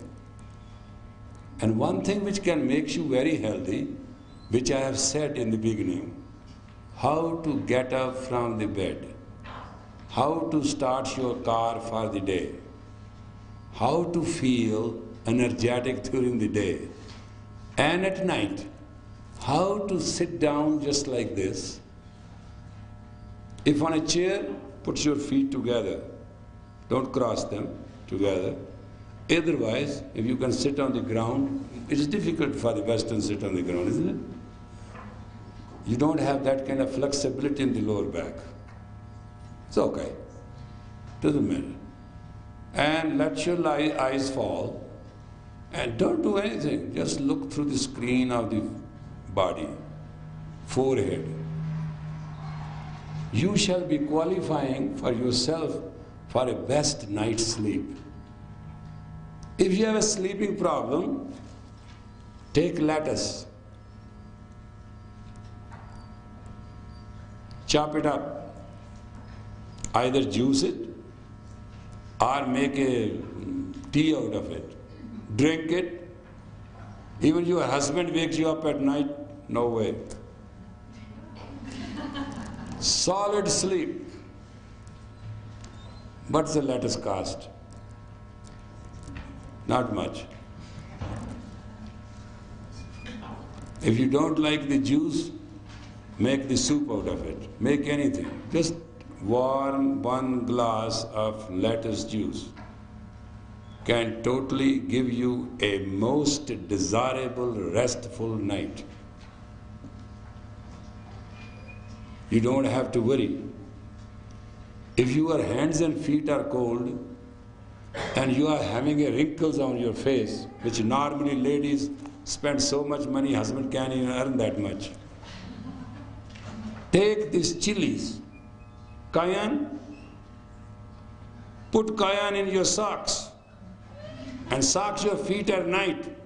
And one thing which can make you very healthy, which I have said in the beginning, how to get up from the bed, how to start your car for the day, how to feel energetic during the day, and at night, how to sit down just like this. If on a chair, put your feet together. Don't cross them together. Otherwise, if you can sit on the ground, it is difficult for the Western to sit on the ground, isn't it? You don't have that kind of flexibility in the lower back. It's okay. Doesn't matter. And let your eyes fall. And don't do anything. Just look through the screen of the body, forehead. You shall be qualifying for yourself for a best night's sleep. If you have a sleeping problem, take lettuce. Chop it up. Either juice it or make a tea out of it. Drink it. Even your husband wakes you up at night, no way. Solid sleep. What's the lettuce cost? Not much. If you don't like the juice, make the soup out of it. Make anything. Just warm 1 glass of lettuce juice can totally give you a most desirable, restful night. You don't have to worry. If your hands and feet are cold and you are having wrinkles on your face, which normally ladies spend so much money, husband can't even earn that much. Take these chilies, cayenne, put cayenne in your socks and socks your feet at night.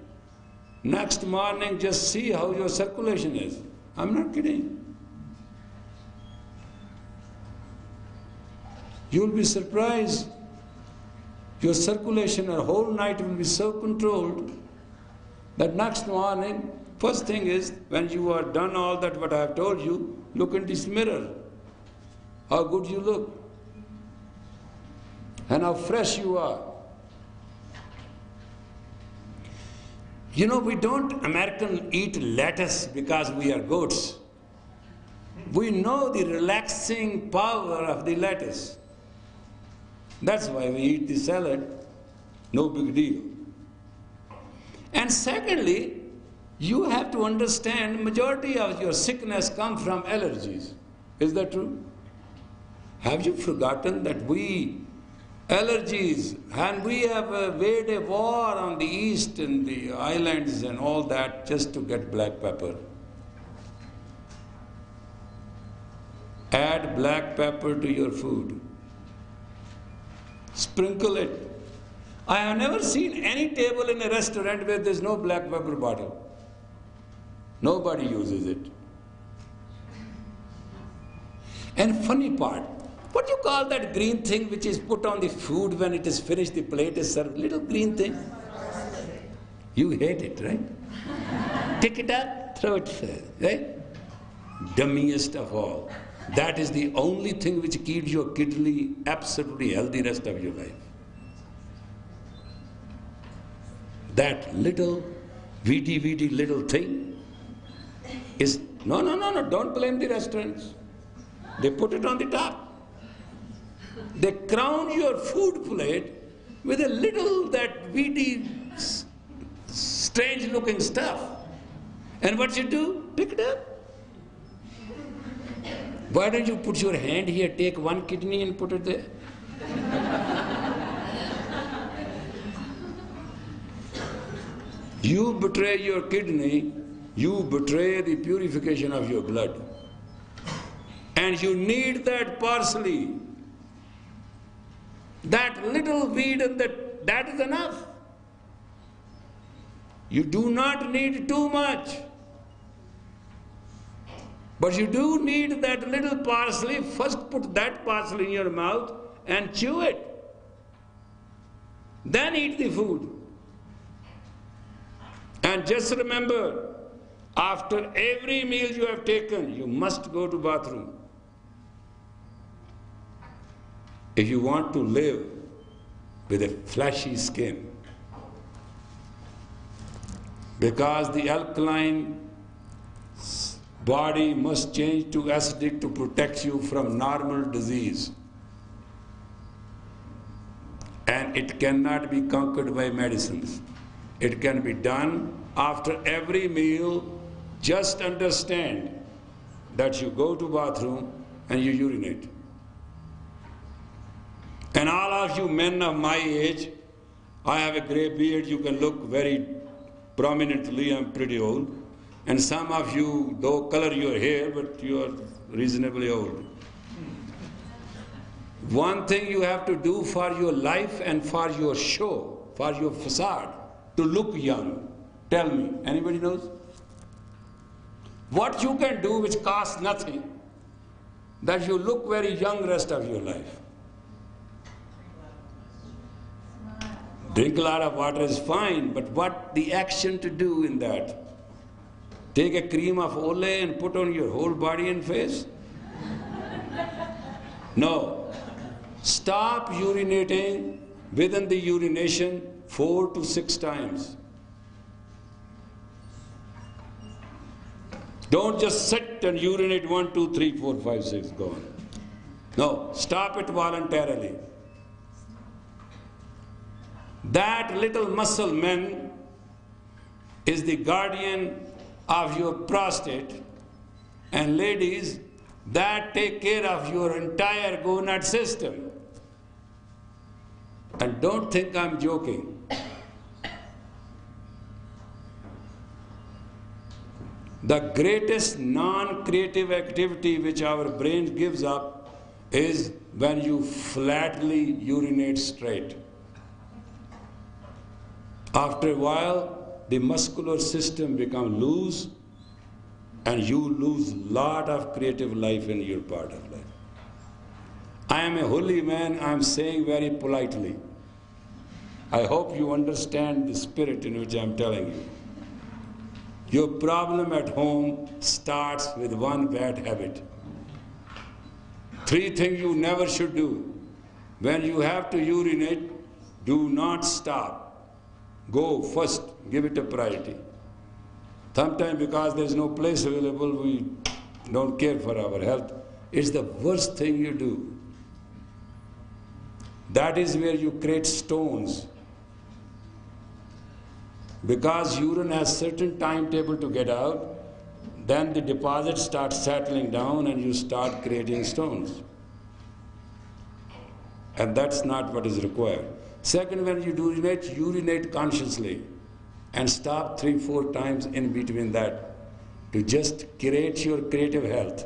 Next morning, just see how your circulation is. I'm not kidding. You'll be surprised. Your circulation a whole night will be so controlled that next morning, first thing is, when you are done all that what I have told you, look in this mirror. How good you look. And how fresh you are. You know, we don't Americans eat lettuce because we are goats. We know the relaxing power of the lettuce. That's why we eat the salad. No big deal. And secondly, you have to understand majority of your sickness come from allergies. Is that true? Have you forgotten that allergies, and we have waged a war on the East and the islands and all that just to get black pepper. Add black pepper to your food. Sprinkle it. I have never seen any table in a restaurant where there's no black pepper bottle. Nobody uses it. And funny part, what do you call that green thing which is put on the food when it is finished, the plate is served? Little green thing. You hate it, right? Pick it up, throw it, right? Dummiest of all. That is the only thing which keeps your kidney absolutely healthy rest of your life. That little weedy little thing is, no, don't blame the restaurants. They put it on the top. They crown your food plate with a little that weedy, strange looking stuff. And what you do? Pick it up. Why don't you put your hand here, take one kidney and put it there? You betray your kidney, you betray the purification of your blood. And you need that parsley. That little weed and that is enough. You do not need too much. But you do need that little parsley. First put that parsley in your mouth and chew it. Then eat the food. And just remember, after every meal you have taken, you must go to bathroom. If you want to live with a fleshy skin. Because the alkaline body must change to acidic to protect you from normal disease. And it cannot be conquered by medicines. It can be done after every meal. Just understand that you go to bathroom and you urinate. And all of you men of my age, I have a gray beard, you can look very prominently, I'm pretty old. And some of you, though color your hair, but you are reasonably old. One thing you have to do for your life and for your show, for your facade, to look young. Tell me, anybody knows? What you can do which costs nothing, that you look very young rest of your life. Drink a lot of water is fine, but what the action to do in that? Take a cream of Olay and put on your whole body and face? No. Stop urinating within the urination 4 to 6 times. Don't just sit and urinate 1, 2, 3, 4, 5, 6, go on. No, stop it voluntarily. That little muscle, men, is the guardian of your prostate, and ladies, that take care of your entire gonad system. And don't think I'm joking. The greatest non-creative activity which our brain gives up is when you flatly urinate straight. After a while, the muscular system becomes loose and you lose a lot of creative life in your part of life. I am a holy man, I am saying very politely. I hope you understand the spirit in which I am telling you. Your problem at home starts with one bad habit. 3 things you never should do. When you have to urinate, do not stop. Go first, give it a priority. Sometimes because there is no place available, we don't care for our health. It's the worst thing you do. That is where you create stones. Because urine has certain timetable to get out, then the deposit starts settling down and you start creating stones. And that's not what is required. Second, when you urinate consciously and stop 3, 4 times in between that to just create your creative health.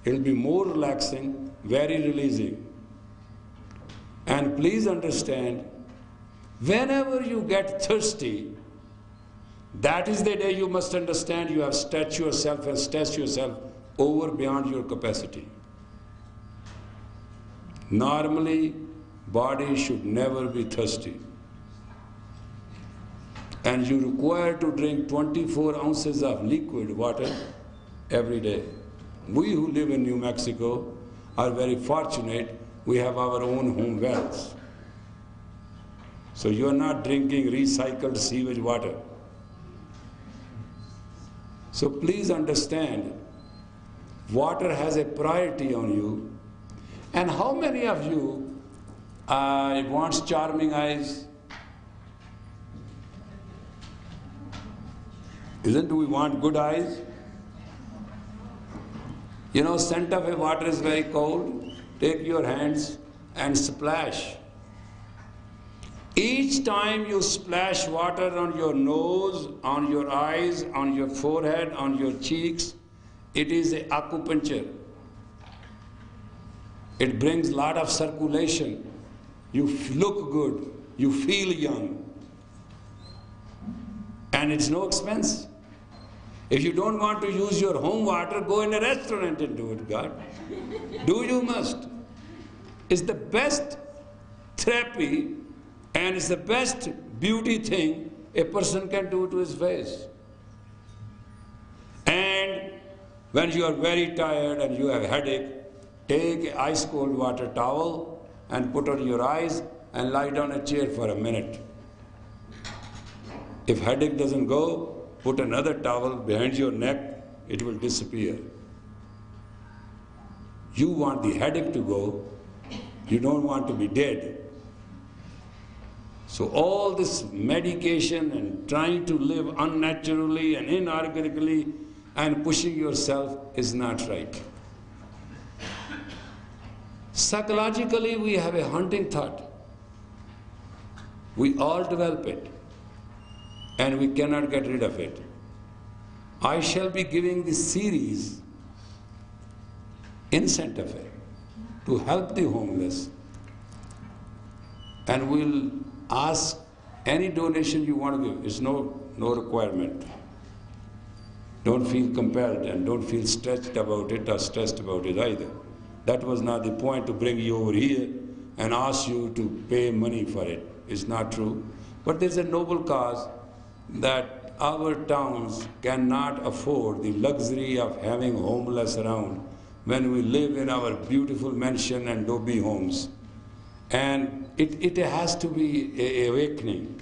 It will be more relaxing, very releasing. And please understand, whenever you get thirsty, that is the day you must understand you have stretched yourself and stretched yourself over beyond your capacity. Normally, body should never be thirsty. And you require to drink 24 ounces of liquid water every day. We who live in New Mexico are very fortunate. We have our own home wells. So you are not drinking recycled sewage water. So please understand, water has a priority on you. And how many of you wants charming eyes? Isn't we want good eyes? You know, Santa Fe water is very cold. Take your hands and splash. Each time you splash water on your nose, on your eyes, on your forehead, on your cheeks, it is an acupuncture. It brings a lot of circulation. You look good. You feel young. And it's no expense. If you don't want to use your home water, go in a restaurant and do it, God. Do you must. It's the best therapy and it's the best beauty thing a person can do to his face. And when you are very tired and you have a headache, take an ice cold water towel and put on your eyes and lie down a chair for a minute. If headache doesn't go, put another towel behind your neck, it will disappear. You want the headache to go, you don't want to be dead. So all this medication and trying to live unnaturally and inorganically and pushing yourself is not right. Psychologically, we have a haunting thought. We all develop it, and we cannot get rid of it. I shall be giving this series in Santa Fe to help the homeless, and we'll ask any donation you want to give. It's no requirement. Don't feel compelled and don't feel stretched about it or stressed about it either. That was not the point to bring you over here and ask you to pay money for it. It's not true. But there's a noble cause that our towns cannot afford the luxury of having homeless around when we live in our beautiful mansion and adobe homes. And it has to be an awakening.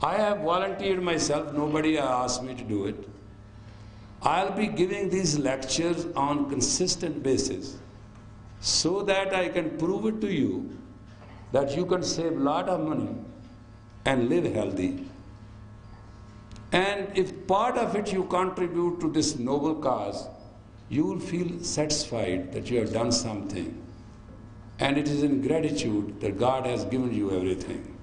I have volunteered myself, nobody asked me to do it. I'll be giving these lectures on consistent basis so that I can prove it to you that you can save a lot of money and live healthy. And if part of it you contribute to this noble cause, you will feel satisfied that you have done something. And it is in gratitude that God has given you everything.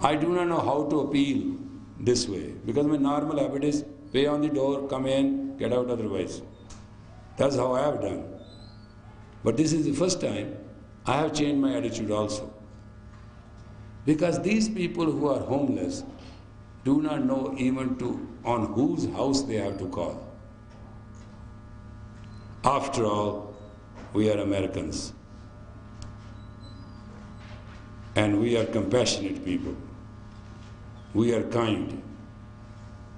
I do not know how to appeal this way, because my normal habit is pay on the door, come in, get out otherwise. That's how I have done. But this is the first time I have changed my attitude also. Because these people who are homeless do not know even on whose house they have to call. After all, we are Americans. And we are compassionate people. We are kind.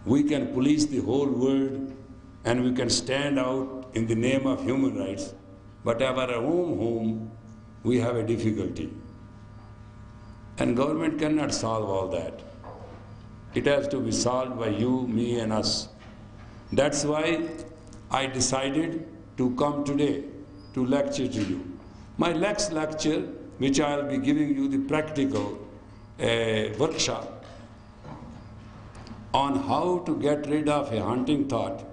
We can police the whole world and we can stand out in the name of human rights, but at our own home, we have a difficulty. And government cannot solve all that. It has to be solved by you, me, and us. That's why I decided to come today to lecture to you. My next lecture, which I'll be giving you the practical workshop on how to get rid of a haunting thought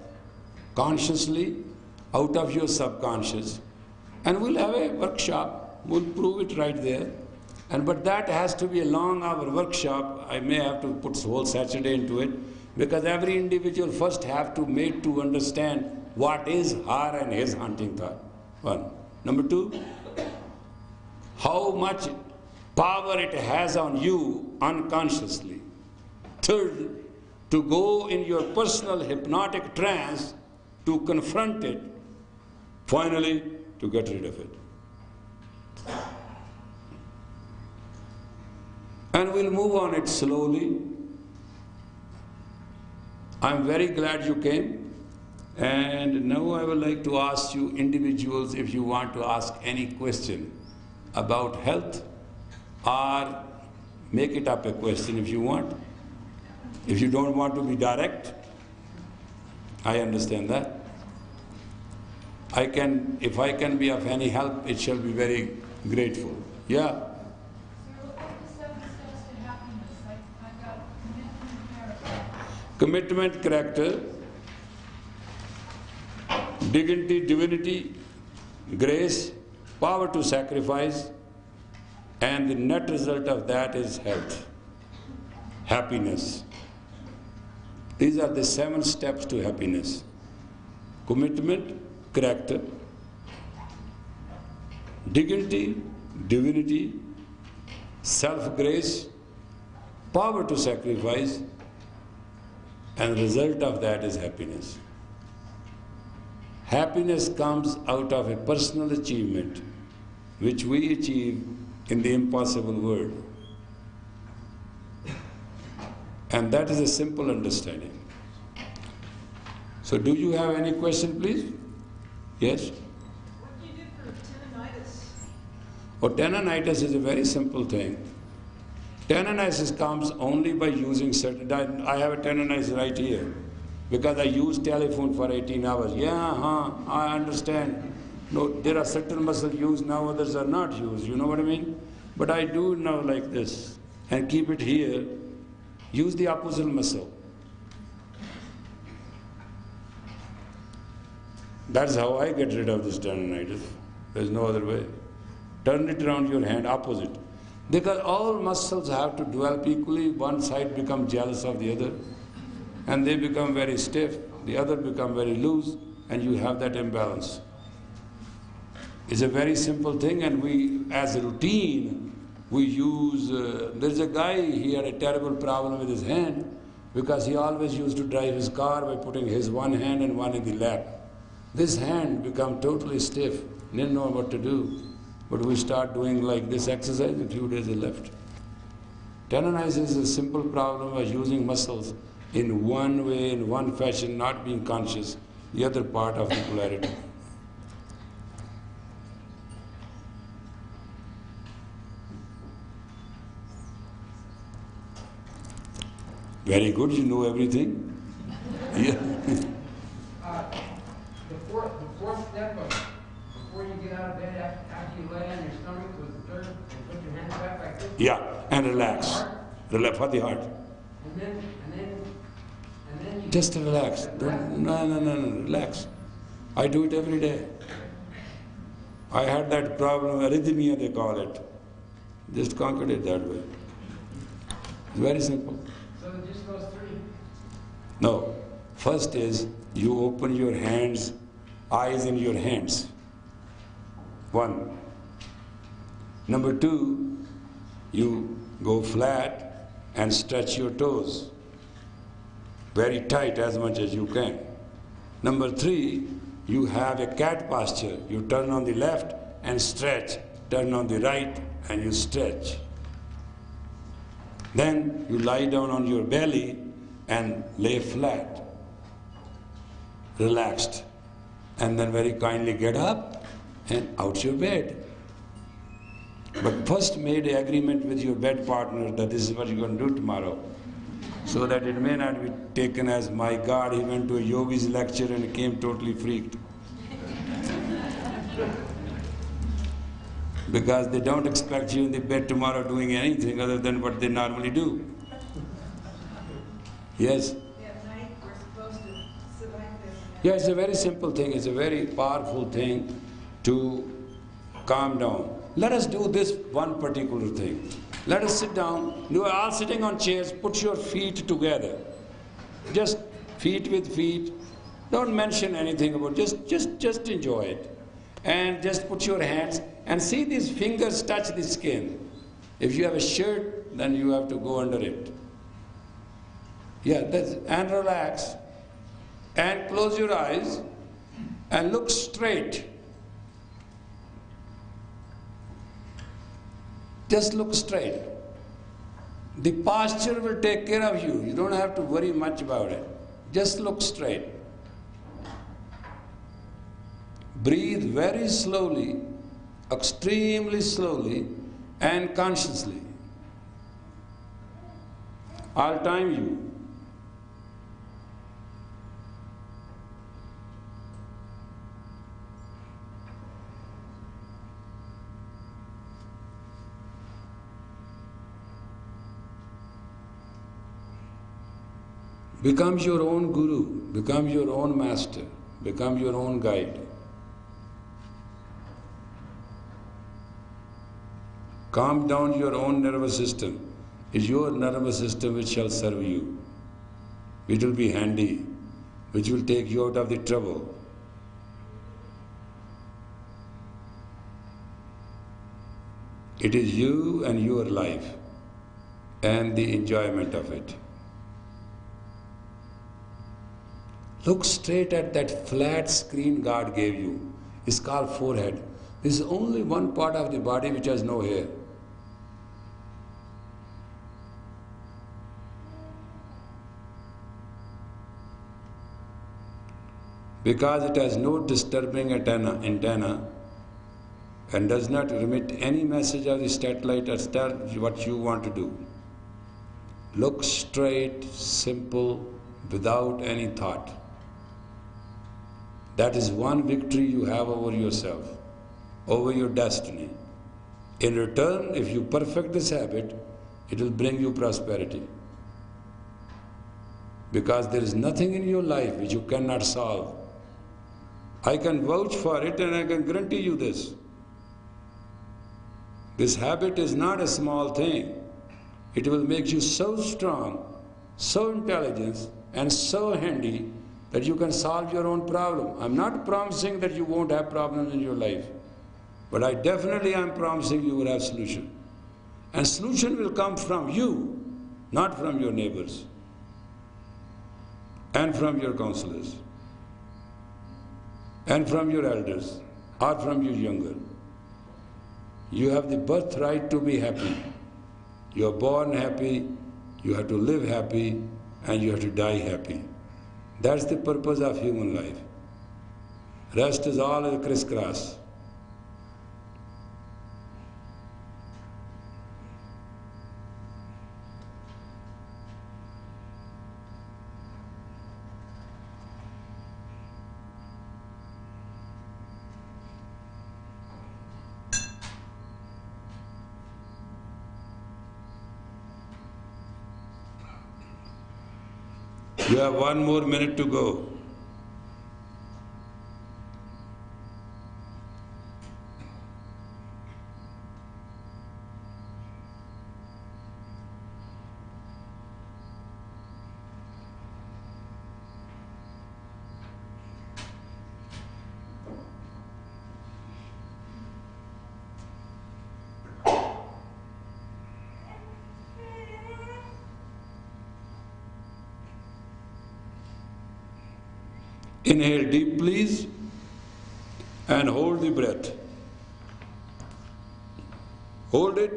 consciously out of your subconscious. And we'll have a workshop, we'll prove it right there. But that has to be a long hour workshop. I may have to put the whole Saturday into it, because every individual first have to make to understand what is her and his haunting thought. One. Number two, how much power it has on you unconsciously. Third, to go in your personal hypnotic trance to confront it. Finally, to get rid of it. And we'll move on it slowly. I'm very glad you came. And now I would like to ask you individuals if you want to ask any question about health, or make it up a question if you want. If you don't want to be direct, I understand that. If I can be of any help, it shall be very grateful. Yeah? Commitment, character, dignity, divinity, grace, power to sacrifice, and the net result of that is health, happiness. These are the 7 steps to happiness. Commitment, character, dignity, divinity, self-grace, power to sacrifice, and the result of that is happiness. Happiness comes out of a personal achievement which we achieve in the impossible world. And that is a simple understanding. So do you have any question, please? Yes? What do you do for tendonitis? Oh, tendonitis is a very simple thing. Tendonitis comes only by using certain... I have a tendonitis right here because I use telephone for 18 hours. I understand. No, there are certain muscles used now, others are not used. You know what I mean? But I do now like this and keep it here. Use the opposite muscle. That's how I get rid of this tendonitis. There's no other way. Turn it around your hand, opposite. Because all muscles have to develop equally. One side becomes jealous of the other, and they become very stiff. The other become very loose, and you have that imbalance. It's a very simple thing, and we, as a routine, we use... there's a guy, he had a terrible problem with his hand because he always used to drive his car by putting his one hand and one in the lap. This hand become totally stiff, didn't know what to do. But we start doing like this exercise, in a few days it left. Tendonitis is a simple problem of using muscles in one way, in one fashion, not being conscious, the other part of the polarity. Very good, you know everything. Yeah. The fourth step of before you get out of bed, after you lay on your stomach, was the third, and put your hands back like this. Yeah, and relax. Relax for the heart. And then you Just relax. No, relax. I do it every day. I had that problem, arrhythmia they call it. Just conquered it that way. It's very simple. So it just goes three. No. First is you open your hands, eyes in your hands. One. Number two, you go flat and stretch your toes. Very tight as much as you can. Number three, you have a cat posture. You turn on the left and stretch. Turn on the right and you stretch. Then you lie down on your belly and lay flat, relaxed. And then very kindly get up and out your bed. But first made an agreement with your bed partner that this is what you're going to do tomorrow. So that it may not be taken as, my God, he went to a yogi's lecture and came totally freaked. Because they don't expect you in the bed tomorrow doing anything other than what they normally do. Yes? At night, we're supposed to sit like this. Yeah, it's a very simple thing. It's a very powerful thing to calm down. Let us do this one particular thing. Let us sit down. You are all sitting on chairs. Put your feet together. Just feet with feet. Don't mention anything about it. Just enjoy it. And just put your hands and see these fingers touch the skin. If you have a shirt, then you have to go under it. Yeah, and relax. And close your eyes and look straight. Just look straight. The posture will take care of you. You don't have to worry much about it. Just look straight. Breathe very slowly, extremely slowly, and consciously. I'll time you. Become your own guru, become your own master, become your own guide. Calm down your own nervous system. It's your nervous system which shall serve you. It will be handy, which will take you out of the trouble. It is you and your life and the enjoyment of it. Look straight at that flat screen God gave you. It's called forehead. This is only one part of the body which has no hair. Because it has no disturbing antenna and does not remit any message of the satellite or tell what you want to do. Look straight, simple, without any thought. That is one victory you have over yourself, over your destiny. In return, if you perfect this habit, it will bring you prosperity. Because there is nothing in your life which you cannot solve. I can vouch for it and I can guarantee you this. This habit is not a small thing. It will make you so strong, so intelligent, and so handy that you can solve your own problem. I'm not promising that you won't have problems in your life, but I definitely am promising you will have solution. And solution will come from you, not from your neighbors and from your counselors and from your elders or from your younger. You have the birthright to be happy. You are born happy, you have to live happy, and you have to die happy. That's the purpose of human life. Rest is all a crisscross. You have 1 more minute to go. Inhale deep, please, and hold the breath. Hold it.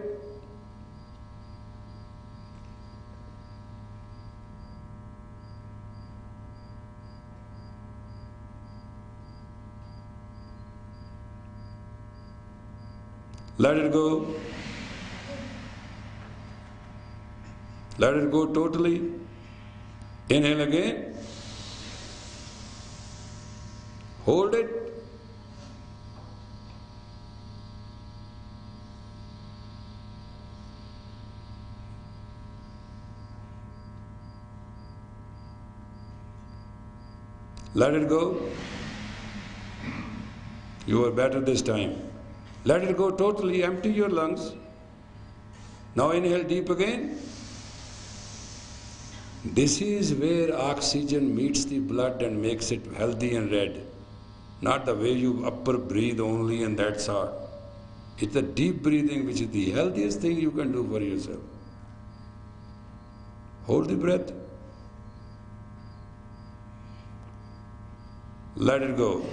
Let it go. Let it go totally. Inhale again. Hold it. Let it go. You are better this time. Let it go totally. Empty your lungs. Now inhale deep again. This is where oxygen meets the blood and makes it healthy and red. Not the way you upper breathe only and that's all. It's the deep breathing which is the healthiest thing you can do for yourself. Hold the breath. Let it go.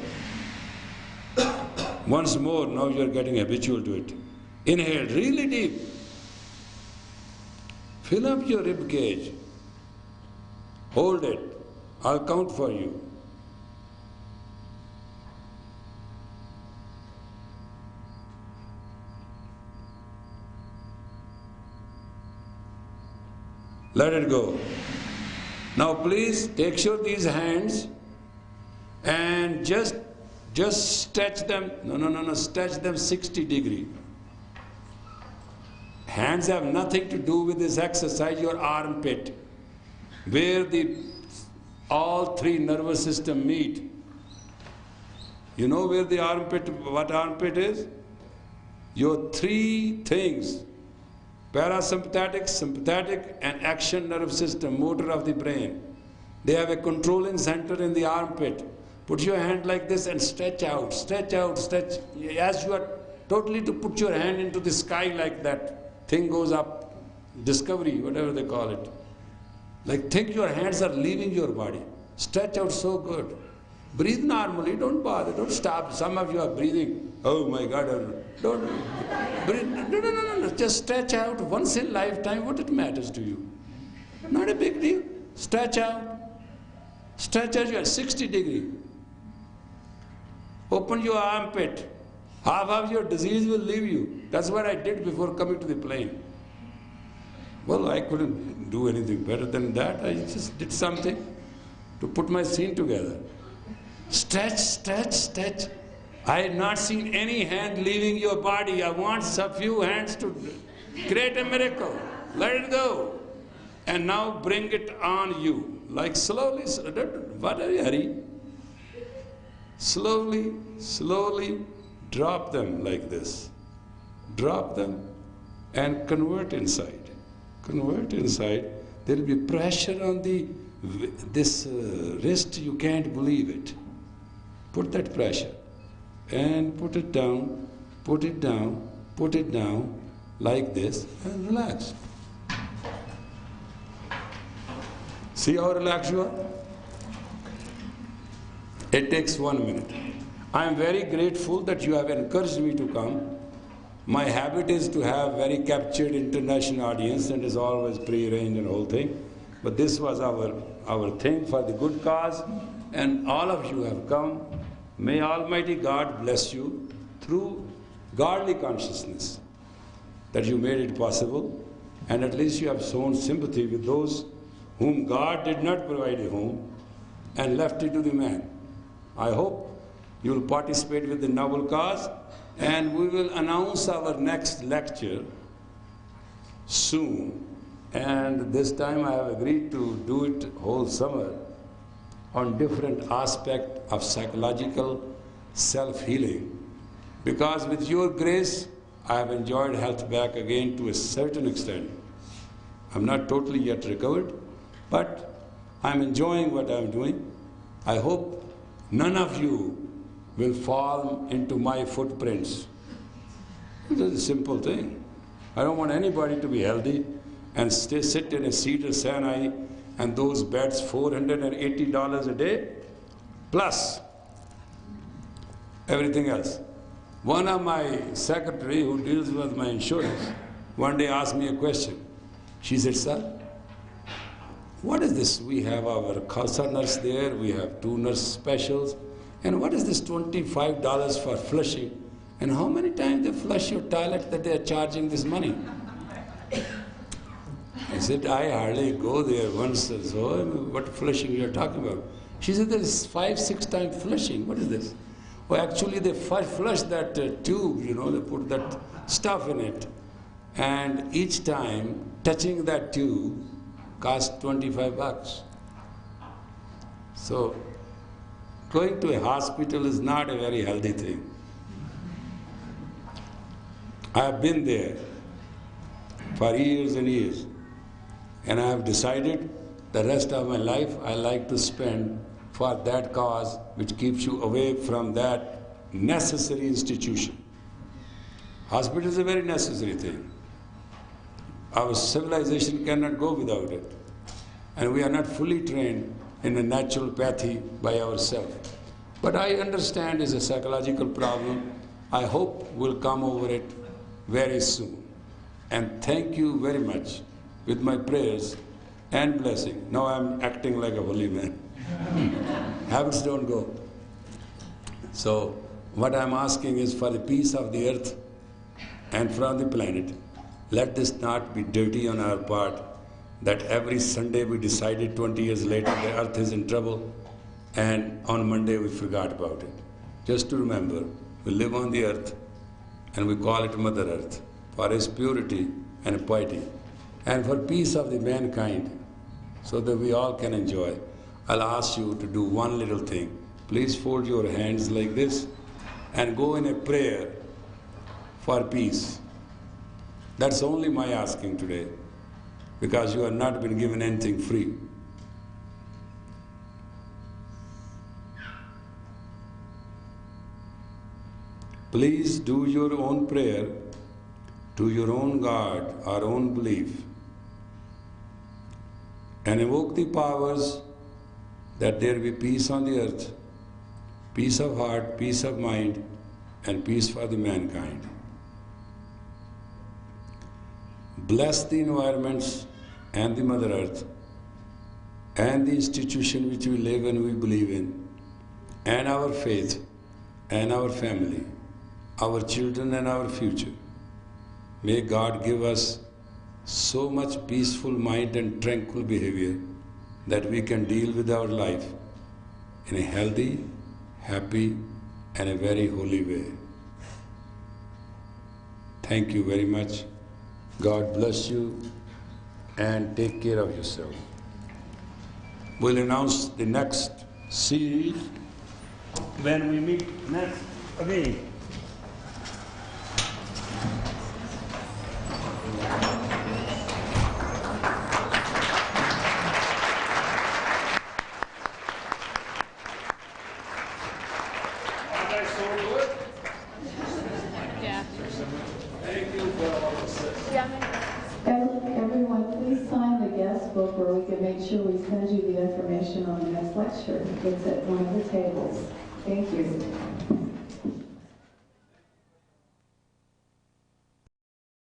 Once more, now you are getting habitual to it. Inhale really deep. Fill up your rib cage. Hold it. I'll count for you. Let it go. Now please take sure these hands and just stretch them. No, stretch them 60 degrees. Hands have nothing to do with this exercise. Your armpit, where all 3 nervous system meet. You know where the armpit, what armpit is? Your 3 things. Parasympathetic, sympathetic, and action nerve system, motor of the brain. They have a controlling center in the armpit. Put your hand like this and stretch out, stretch out, stretch. As you are totally to put your hand into the sky like that, thing goes up, discovery, whatever they call it. Like think your hands are leaving your body. Stretch out so good. Breathe normally, don't bother, don't stop. Some of you are breathing, oh my God, don't breathe. No. Just stretch out once in lifetime, what it matters to you. Not a big deal. Stretch out. Stretch out your 60 degree. Open your armpit. Half of your disease will leave you. That's what I did before coming to the plane. Well, I couldn't do anything better than that. I just did something to put my scene together. Stretch, stretch, stretch. I have not seen any hand leaving your body. I want a few hands to create a miracle. Let it go. And now bring it on you. Like slowly, what are you hurry? Slowly, slowly drop them like this. Drop them and convert inside. Convert inside. There will be pressure on this wrist, you can't believe it. Put that pressure and put it down, put it down, put it down like this and relax. See how relaxed you are? It takes 1 minute. I am very grateful that you have encouraged me to come. My habit is to have very captured international audience and is always pre-arranged and whole thing. But this was our thing for the good cause, and all of you have come. May Almighty God bless you through godly consciousness that you made it possible, and at least you have shown sympathy with those whom God did not provide a home and left it to the man. I hope you will participate with the noble cause, and we will announce our next lecture soon. And this time I have agreed to do it whole summer on different aspect of psychological self-healing. Because with your grace, I have enjoyed health back again to a certain extent. I'm not totally yet recovered, but I'm enjoying what I'm doing. I hope none of you will fall into my footprints. It's a simple thing. I don't want anybody to be healthy and sit in a Cedar Sinai and those beds $480 a day, plus everything else. One of my secretary who deals with my insurance one day asked me a question. She said, sir, what is this? We have our Khalsa nurse there, we have 2 nurse specials, and what is this $25 for flushing? And how many times they flush your toilet that they are charging this money? I said, I hardly go there once or so. What flushing you are talking about? She said, there is 5-6 times flushing. What is this? Well, actually, they flush that tube, they put that stuff in it. And each time, touching that tube costs $25. So, going to a hospital is not a very healthy thing. I have been there for years and years. And I have decided the rest of my life I like to spend for that cause which keeps you away from that necessary institution. Hospital is a very necessary thing. Our civilization cannot go without it. And we are not fully trained in a naturopathy by ourselves. But I understand it's a psychological problem. I hope we'll come over it very soon. And thank you very much with my prayers and blessing. Now I'm acting like a holy man. Habits don't go. So what I'm asking is for the peace of the earth and from the planet. Let this not be dirty on our part, that every Sunday we decided 20 years later the earth is in trouble, and on Monday we forgot about it. Just to remember, we live on the earth and we call it Mother Earth for its purity and piety, and for peace of the mankind, so that we all can enjoy. I'll ask you to do one little thing. Please fold your hands like this and go in a prayer for peace. That's only my asking today, because you have not been given anything free. Please do your own prayer to your own God or own belief, and evoke the powers that there be peace on the earth, peace of heart, peace of mind, and peace for the mankind. Bless the environments and the Mother Earth and the institution which we live and we believe in, and our faith and our family, our children and our future. May God give us so much peaceful mind and tranquil behavior that we can deal with our life in a healthy, happy, and a very holy way. Thank you very much. God bless you and take care of yourself. We'll announce the next series when we meet next again. Everyone, please sign the guest book where we can make sure we send you the information on the next lecture. It's at one of the tables. Thank you.